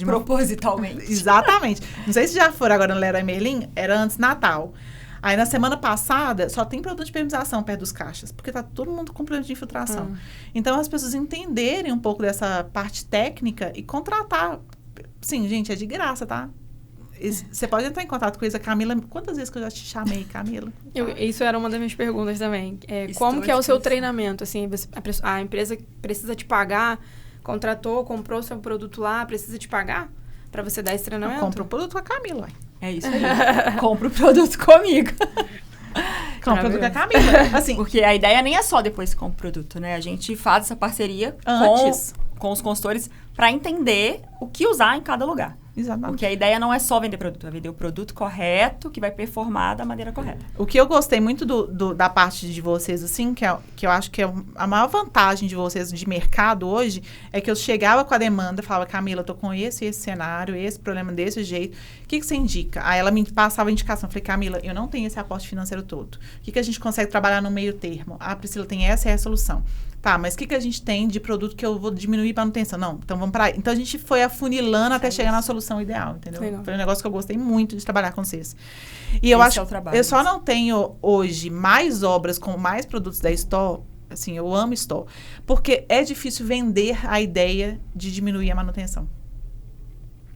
Propositalmente. Exatamente. Não sei se já foram agora na Leroy Merlin, era antes Natal. Aí, na semana passada, só tem produto de impermeabilização perto dos caixas, porque tá todo mundo com problema de infiltração. Então, as pessoas entenderem um pouco dessa parte técnica e contratar. Sim, gente, é de graça, tá? Você pode entrar em contato com eles, a Camila. Quantas vezes que eu já te chamei, Camila? Isso era uma das minhas perguntas também. Como que é o seu treinamento? Assim, a empresa precisa te pagar, contratou, comprou seu produto lá, precisa te pagar para você dar esse treinamento? Compra o produto com a Camila. É isso aí. Compra o produto comigo. Compra o produto com a Camila. Assim, porque a ideia nem é só depois que compra o produto, né? A gente faz essa parceria antes com os consultores para entender o que usar em cada lugar. Exatamente. Porque a ideia não é só vender produto, é vender o produto correto, que vai performar da maneira correta. O que eu gostei muito da parte de vocês, assim, que eu acho que é a maior vantagem de vocês de mercado hoje, é que eu chegava com a demanda, falava, Camila, eu tô com esse cenário, esse problema desse jeito, o que você indica? Aí ela me passava a indicação, eu falei, Camila, eu não tenho esse aporte financeiro todo. O que a gente consegue trabalhar no meio termo? Ah, Priscila, tem essa e essa solução. Tá, mas o que a gente tem de produto que eu vou diminuir para manutenção? Não, então vamos para aí. Então, a gente foi afunilando até chegar na solução ideal, entendeu? Legal. Foi um negócio que eu gostei muito de trabalhar com vocês. E eu acho, eu só não tenho hoje mais obras com mais produtos da Store, assim, eu amo Store, porque é difícil vender a ideia de diminuir a manutenção.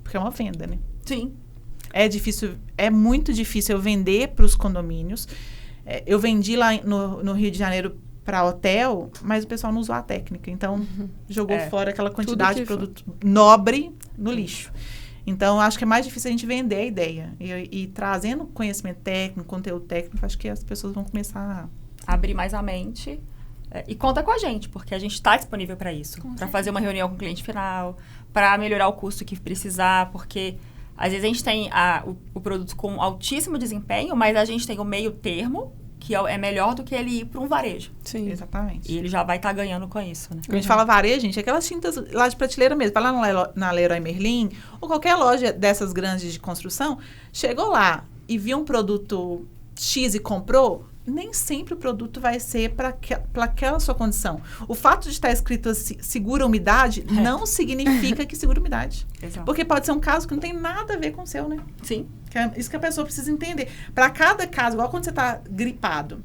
Porque é uma venda, né? Sim. É difícil, é muito difícil eu vender para os condomínios. Eu vendi lá no Rio de Janeiro para hotel, mas o pessoal não usou a técnica. Então, jogou fora aquela quantidade de produto nobre no lixo. Então, acho que é mais difícil a gente vender a ideia. E trazendo conhecimento técnico, conteúdo técnico, acho que as pessoas vão começar a abrir mais a mente. E conta com a gente, porque a gente está disponível para isso. Para fazer uma reunião com o cliente final, para melhorar o custo que precisar, porque às vezes a gente tem o produto com altíssimo desempenho, mas a gente tem o meio termo, que é melhor do que ele ir para um varejo. Sim, exatamente. E ele já vai estar ganhando com isso, né? Quando a gente fala varejo, gente, é aquelas tintas lá de prateleira mesmo. Vai lá na Leroy Merlin, ou qualquer loja dessas grandes de construção, chegou lá e viu um produto X e comprou, nem sempre o produto vai ser para aquela sua condição. O fato de estar escrito assim, segura umidade, não significa que segura umidade. Exato. Porque pode ser um caso que não tem nada a ver com o seu, né? Sim. Isso que a pessoa precisa entender. Para cada caso, igual quando você está gripado,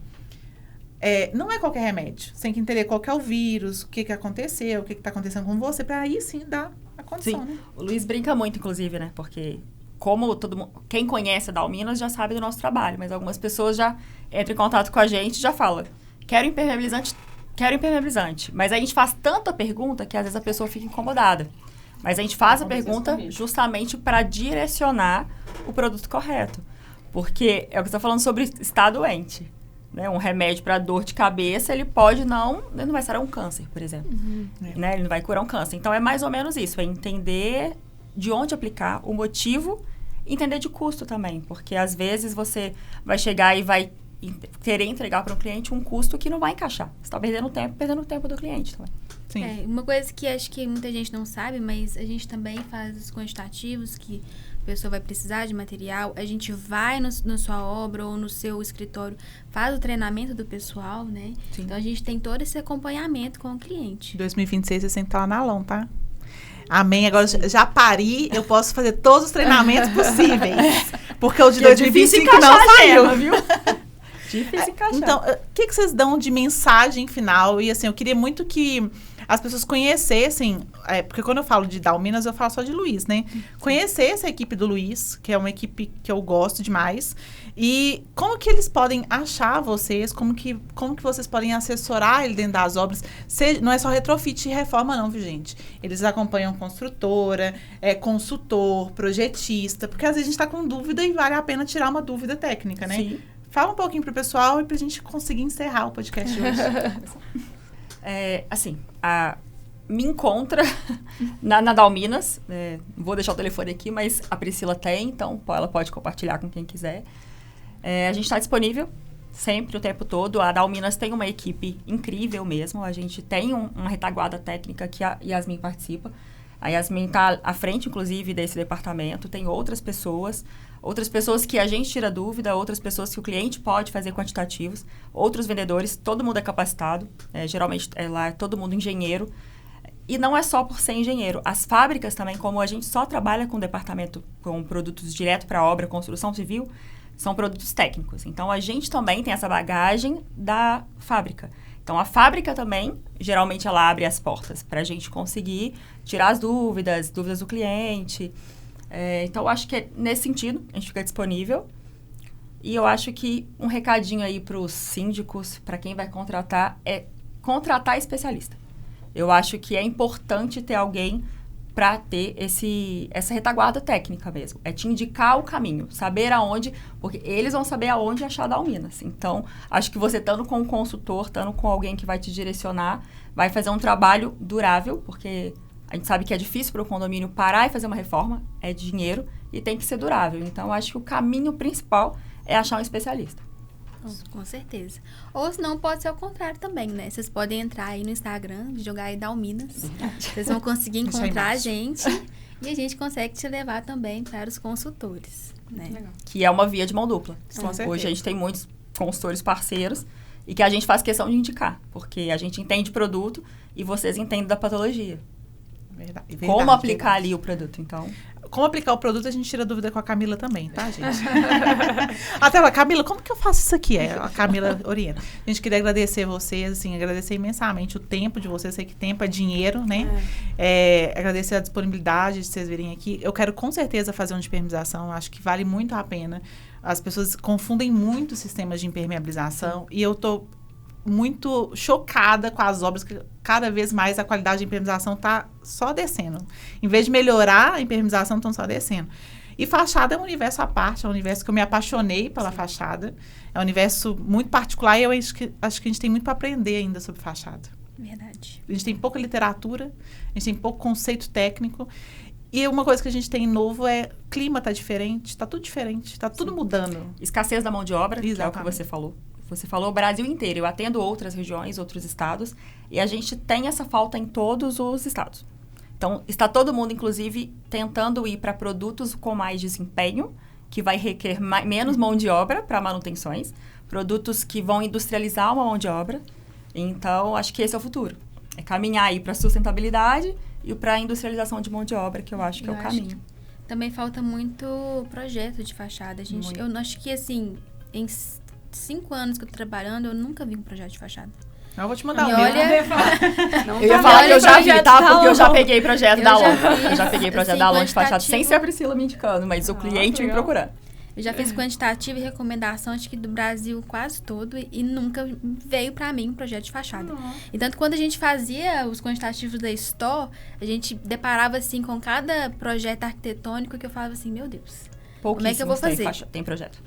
não é qualquer remédio. Você tem que entender qual que é o vírus, o que aconteceu, o que está acontecendo com você, para aí sim dar a condição, né? O Luiz brinca muito, inclusive, né? Porque como todo mundo, quem conhece a Dalminas já sabe do nosso trabalho, mas algumas pessoas já entram em contato com a gente e já falam, quero impermeabilizante. Mas a gente faz tanta pergunta que às vezes a pessoa fica incomodada. Mas a gente faz a pergunta justamente para direcionar o produto correto. Porque é o que você está falando sobre estar doente. Né? Um remédio para dor de cabeça, ele não vai sarar um câncer, por exemplo. Né? Ele não vai curar um câncer. Então, é mais ou menos isso. É entender de onde aplicar, o motivo, e entender de custo também. Porque, às vezes, você vai chegar e vai querer entregar para um cliente um custo que não vai encaixar. Você está perdendo o tempo do cliente também. Sim. Uma coisa que acho que muita gente não sabe, mas a gente também faz os quantitativos que a pessoa vai precisar de material. A gente vai na sua obra ou no seu escritório, faz o treinamento do pessoal, né? Sim. Então, a gente tem todo esse acompanhamento com o cliente. Em 2026, você tem que estar lá na Alon, tá? Amém. Agora, já pari, eu posso fazer todos os treinamentos possíveis. Porque o de 2025 não saiu. Viu? Difícil encaixar. Então, o que vocês dão de mensagem final? E assim, eu queria muito que as pessoas conhecessem, porque quando eu falo de Dalminas, eu falo só de Luiz, né? Conhecesse a equipe do Luiz, que é uma equipe que eu gosto demais. E como que eles podem achar vocês? Como que vocês podem assessorar ele dentro das obras? Não é só retrofit e reforma não, viu, gente? Eles acompanham construtora, consultor, projetista, porque às vezes a gente está com dúvida e vale a pena tirar uma dúvida técnica, né? Sim. Fala um pouquinho pro pessoal e pra gente conseguir encerrar o podcast de hoje. Me encontra na Dalminas. Vou deixar o telefone aqui, mas a Priscila tem, então ela pode compartilhar com quem quiser. A gente está disponível sempre, o tempo todo. A Dalminas tem uma equipe incrível mesmo. A gente tem uma retaguarda técnica que a Yasmin participa. A Yasmin está à frente, inclusive, desse departamento. Tem outras pessoas que a gente tira dúvida, outras pessoas que o cliente pode fazer quantitativos, outros vendedores, todo mundo é capacitado. Geralmente, lá é todo mundo engenheiro. E não é só por ser engenheiro. As fábricas também, como a gente só trabalha com departamento, com produtos direto para obra, construção civil, são produtos técnicos. Então, a gente também tem essa bagagem da fábrica. Então, a fábrica também, geralmente, ela abre as portas para a gente conseguir tirar as dúvidas do cliente. Então, eu acho que nesse sentido, a gente fica disponível. E eu acho que um recadinho aí para os síndicos, para quem vai contratar, é contratar especialista. Eu acho que é importante ter alguém para ter essa retaguarda técnica mesmo. É te indicar o caminho, saber aonde, porque eles vão saber aonde achar a Dalminas. Então, acho que você estando com um consultor, estando com alguém que vai te direcionar, vai fazer um trabalho durável, porque a gente sabe que é difícil para o condomínio parar e fazer uma reforma, é dinheiro e tem que ser durável. Então, acho que o caminho principal é achar um especialista. Com certeza. Ou senão pode ser o contrário também, né? Vocês podem entrar aí no Instagram, jogar aí Dalminas. Vocês vão conseguir encontrar a gente e a gente consegue te levar também para os consultores, né? Legal. Que é uma via de mão dupla. Hoje a gente tem muitos consultores parceiros e que a gente faz questão de indicar, porque a gente entende produto e vocês entendem da patologia. Verdade, como aplicar ali o produto, então... Como aplicar o produto, a gente tira dúvida com a Camila também, tá, gente? Até ela, Camila, como que eu faço isso aqui? A Camila orienta. A gente queria agradecer vocês, assim, agradecer imensamente o tempo de vocês. Sei que tempo é dinheiro, né? Agradecer a disponibilidade de vocês virem aqui. Eu quero, com certeza, fazer um de impermeabilização. Acho que vale muito a pena. As pessoas confundem muito os sistemas de impermeabilização. E eu tô muito chocada com as obras, que cada vez mais a qualidade de impermeabilização está só descendo. Em vez de melhorar, a impermeabilização estão só descendo. E fachada é um universo à parte, é um universo que eu me apaixonei pela fachada. É um universo muito particular e eu acho que a gente tem muito para aprender ainda sobre fachada. Verdade. A gente tem pouca literatura, a gente tem pouco conceito técnico. E uma coisa que a gente tem novo clima tá diferente, tá tudo diferente, tá tudo mudando. Escassez da mão de obra, Exatamente. Que é o que você falou. Você falou o Brasil inteiro. Eu atendo outras regiões, outros estados. E a gente tem essa falta em todos os estados. Então, está todo mundo, inclusive, tentando ir para produtos com mais desempenho, que vai requerer menos mão de obra para manutenções. produtos que vão industrializar uma mão de obra. Então, acho que esse é o futuro. É caminhar aí para a sustentabilidade e para a industrialização de mão de obra, que eu acho que é o caminho. Também falta muito projeto de fachada, gente. Eu acho que, assim, em 5 anos que eu tô trabalhando, eu nunca vi um projeto de fachada. Eu vou te mandar um Eu ia falar que eu já vi, tá? Porque eu já peguei projeto da Alon. Eu já peguei projeto da Alon de fachada, sem ser a Priscila me indicando, mas o cliente me procurando. Eu já fiz quantitativa e recomendação, acho que do Brasil quase todo, e nunca veio pra mim um projeto de fachada. E tanto quando a gente fazia os quantitativos da Store, a gente deparava, assim, com cada projeto arquitetônico que eu falava assim, meu Deus, como é que eu vou fazer? Tem projeto.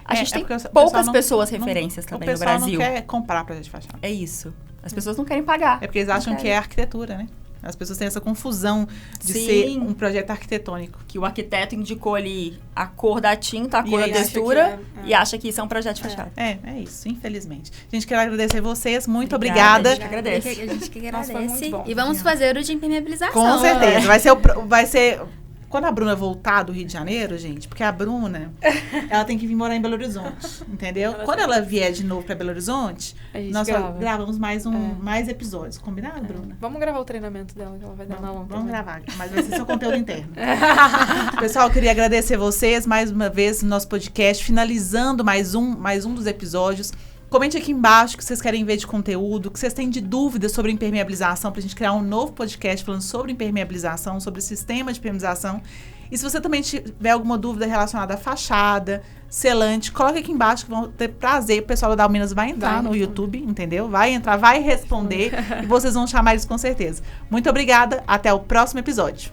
A gente tem porque poucas pessoas referências também no Brasil. O pessoal não quer comprar projeto de fachada. É isso. As pessoas não querem pagar. É porque eles acham que é arquitetura, né? As pessoas têm essa confusão de ser um projeto arquitetônico. Que o arquiteto indicou ali a cor da tinta, a cor da textura, e acha que isso é um projeto de fachada. É isso, infelizmente. A gente quer agradecer vocês, muito obrigada. A gente que agradece. A gente que agradece. Nossa, foi muito bom. E vamos fazer o de impermeabilização. Com certeza. Vai ser... Quando a Bruna voltar do Rio de Janeiro, gente, porque a Bruna, ela tem que vir morar em Belo Horizonte, entendeu? Quando ela vier de novo pra Belo Horizonte, nós gravamos mais episódios. Combinado, Bruna? Vamos gravar o treinamento dela, que ela vai dar na aula. Vamos gravar, mas vai ser só conteúdo interno. Pessoal, eu queria agradecer vocês mais uma vez no nosso podcast, finalizando mais um dos episódios. Comente aqui embaixo o que vocês querem ver de conteúdo, o que vocês têm de dúvidas sobre impermeabilização, pra gente criar um novo podcast falando sobre impermeabilização, sobre o sistema de impermeabilização. E se você também tiver alguma dúvida relacionada à fachada, selante, coloque aqui embaixo que vão ter prazer. O pessoal da Dalminas vai entrar no YouTube, entendeu? Vai entrar, vai responder e vocês vão chamar eles com certeza. Muito obrigada, até o próximo episódio.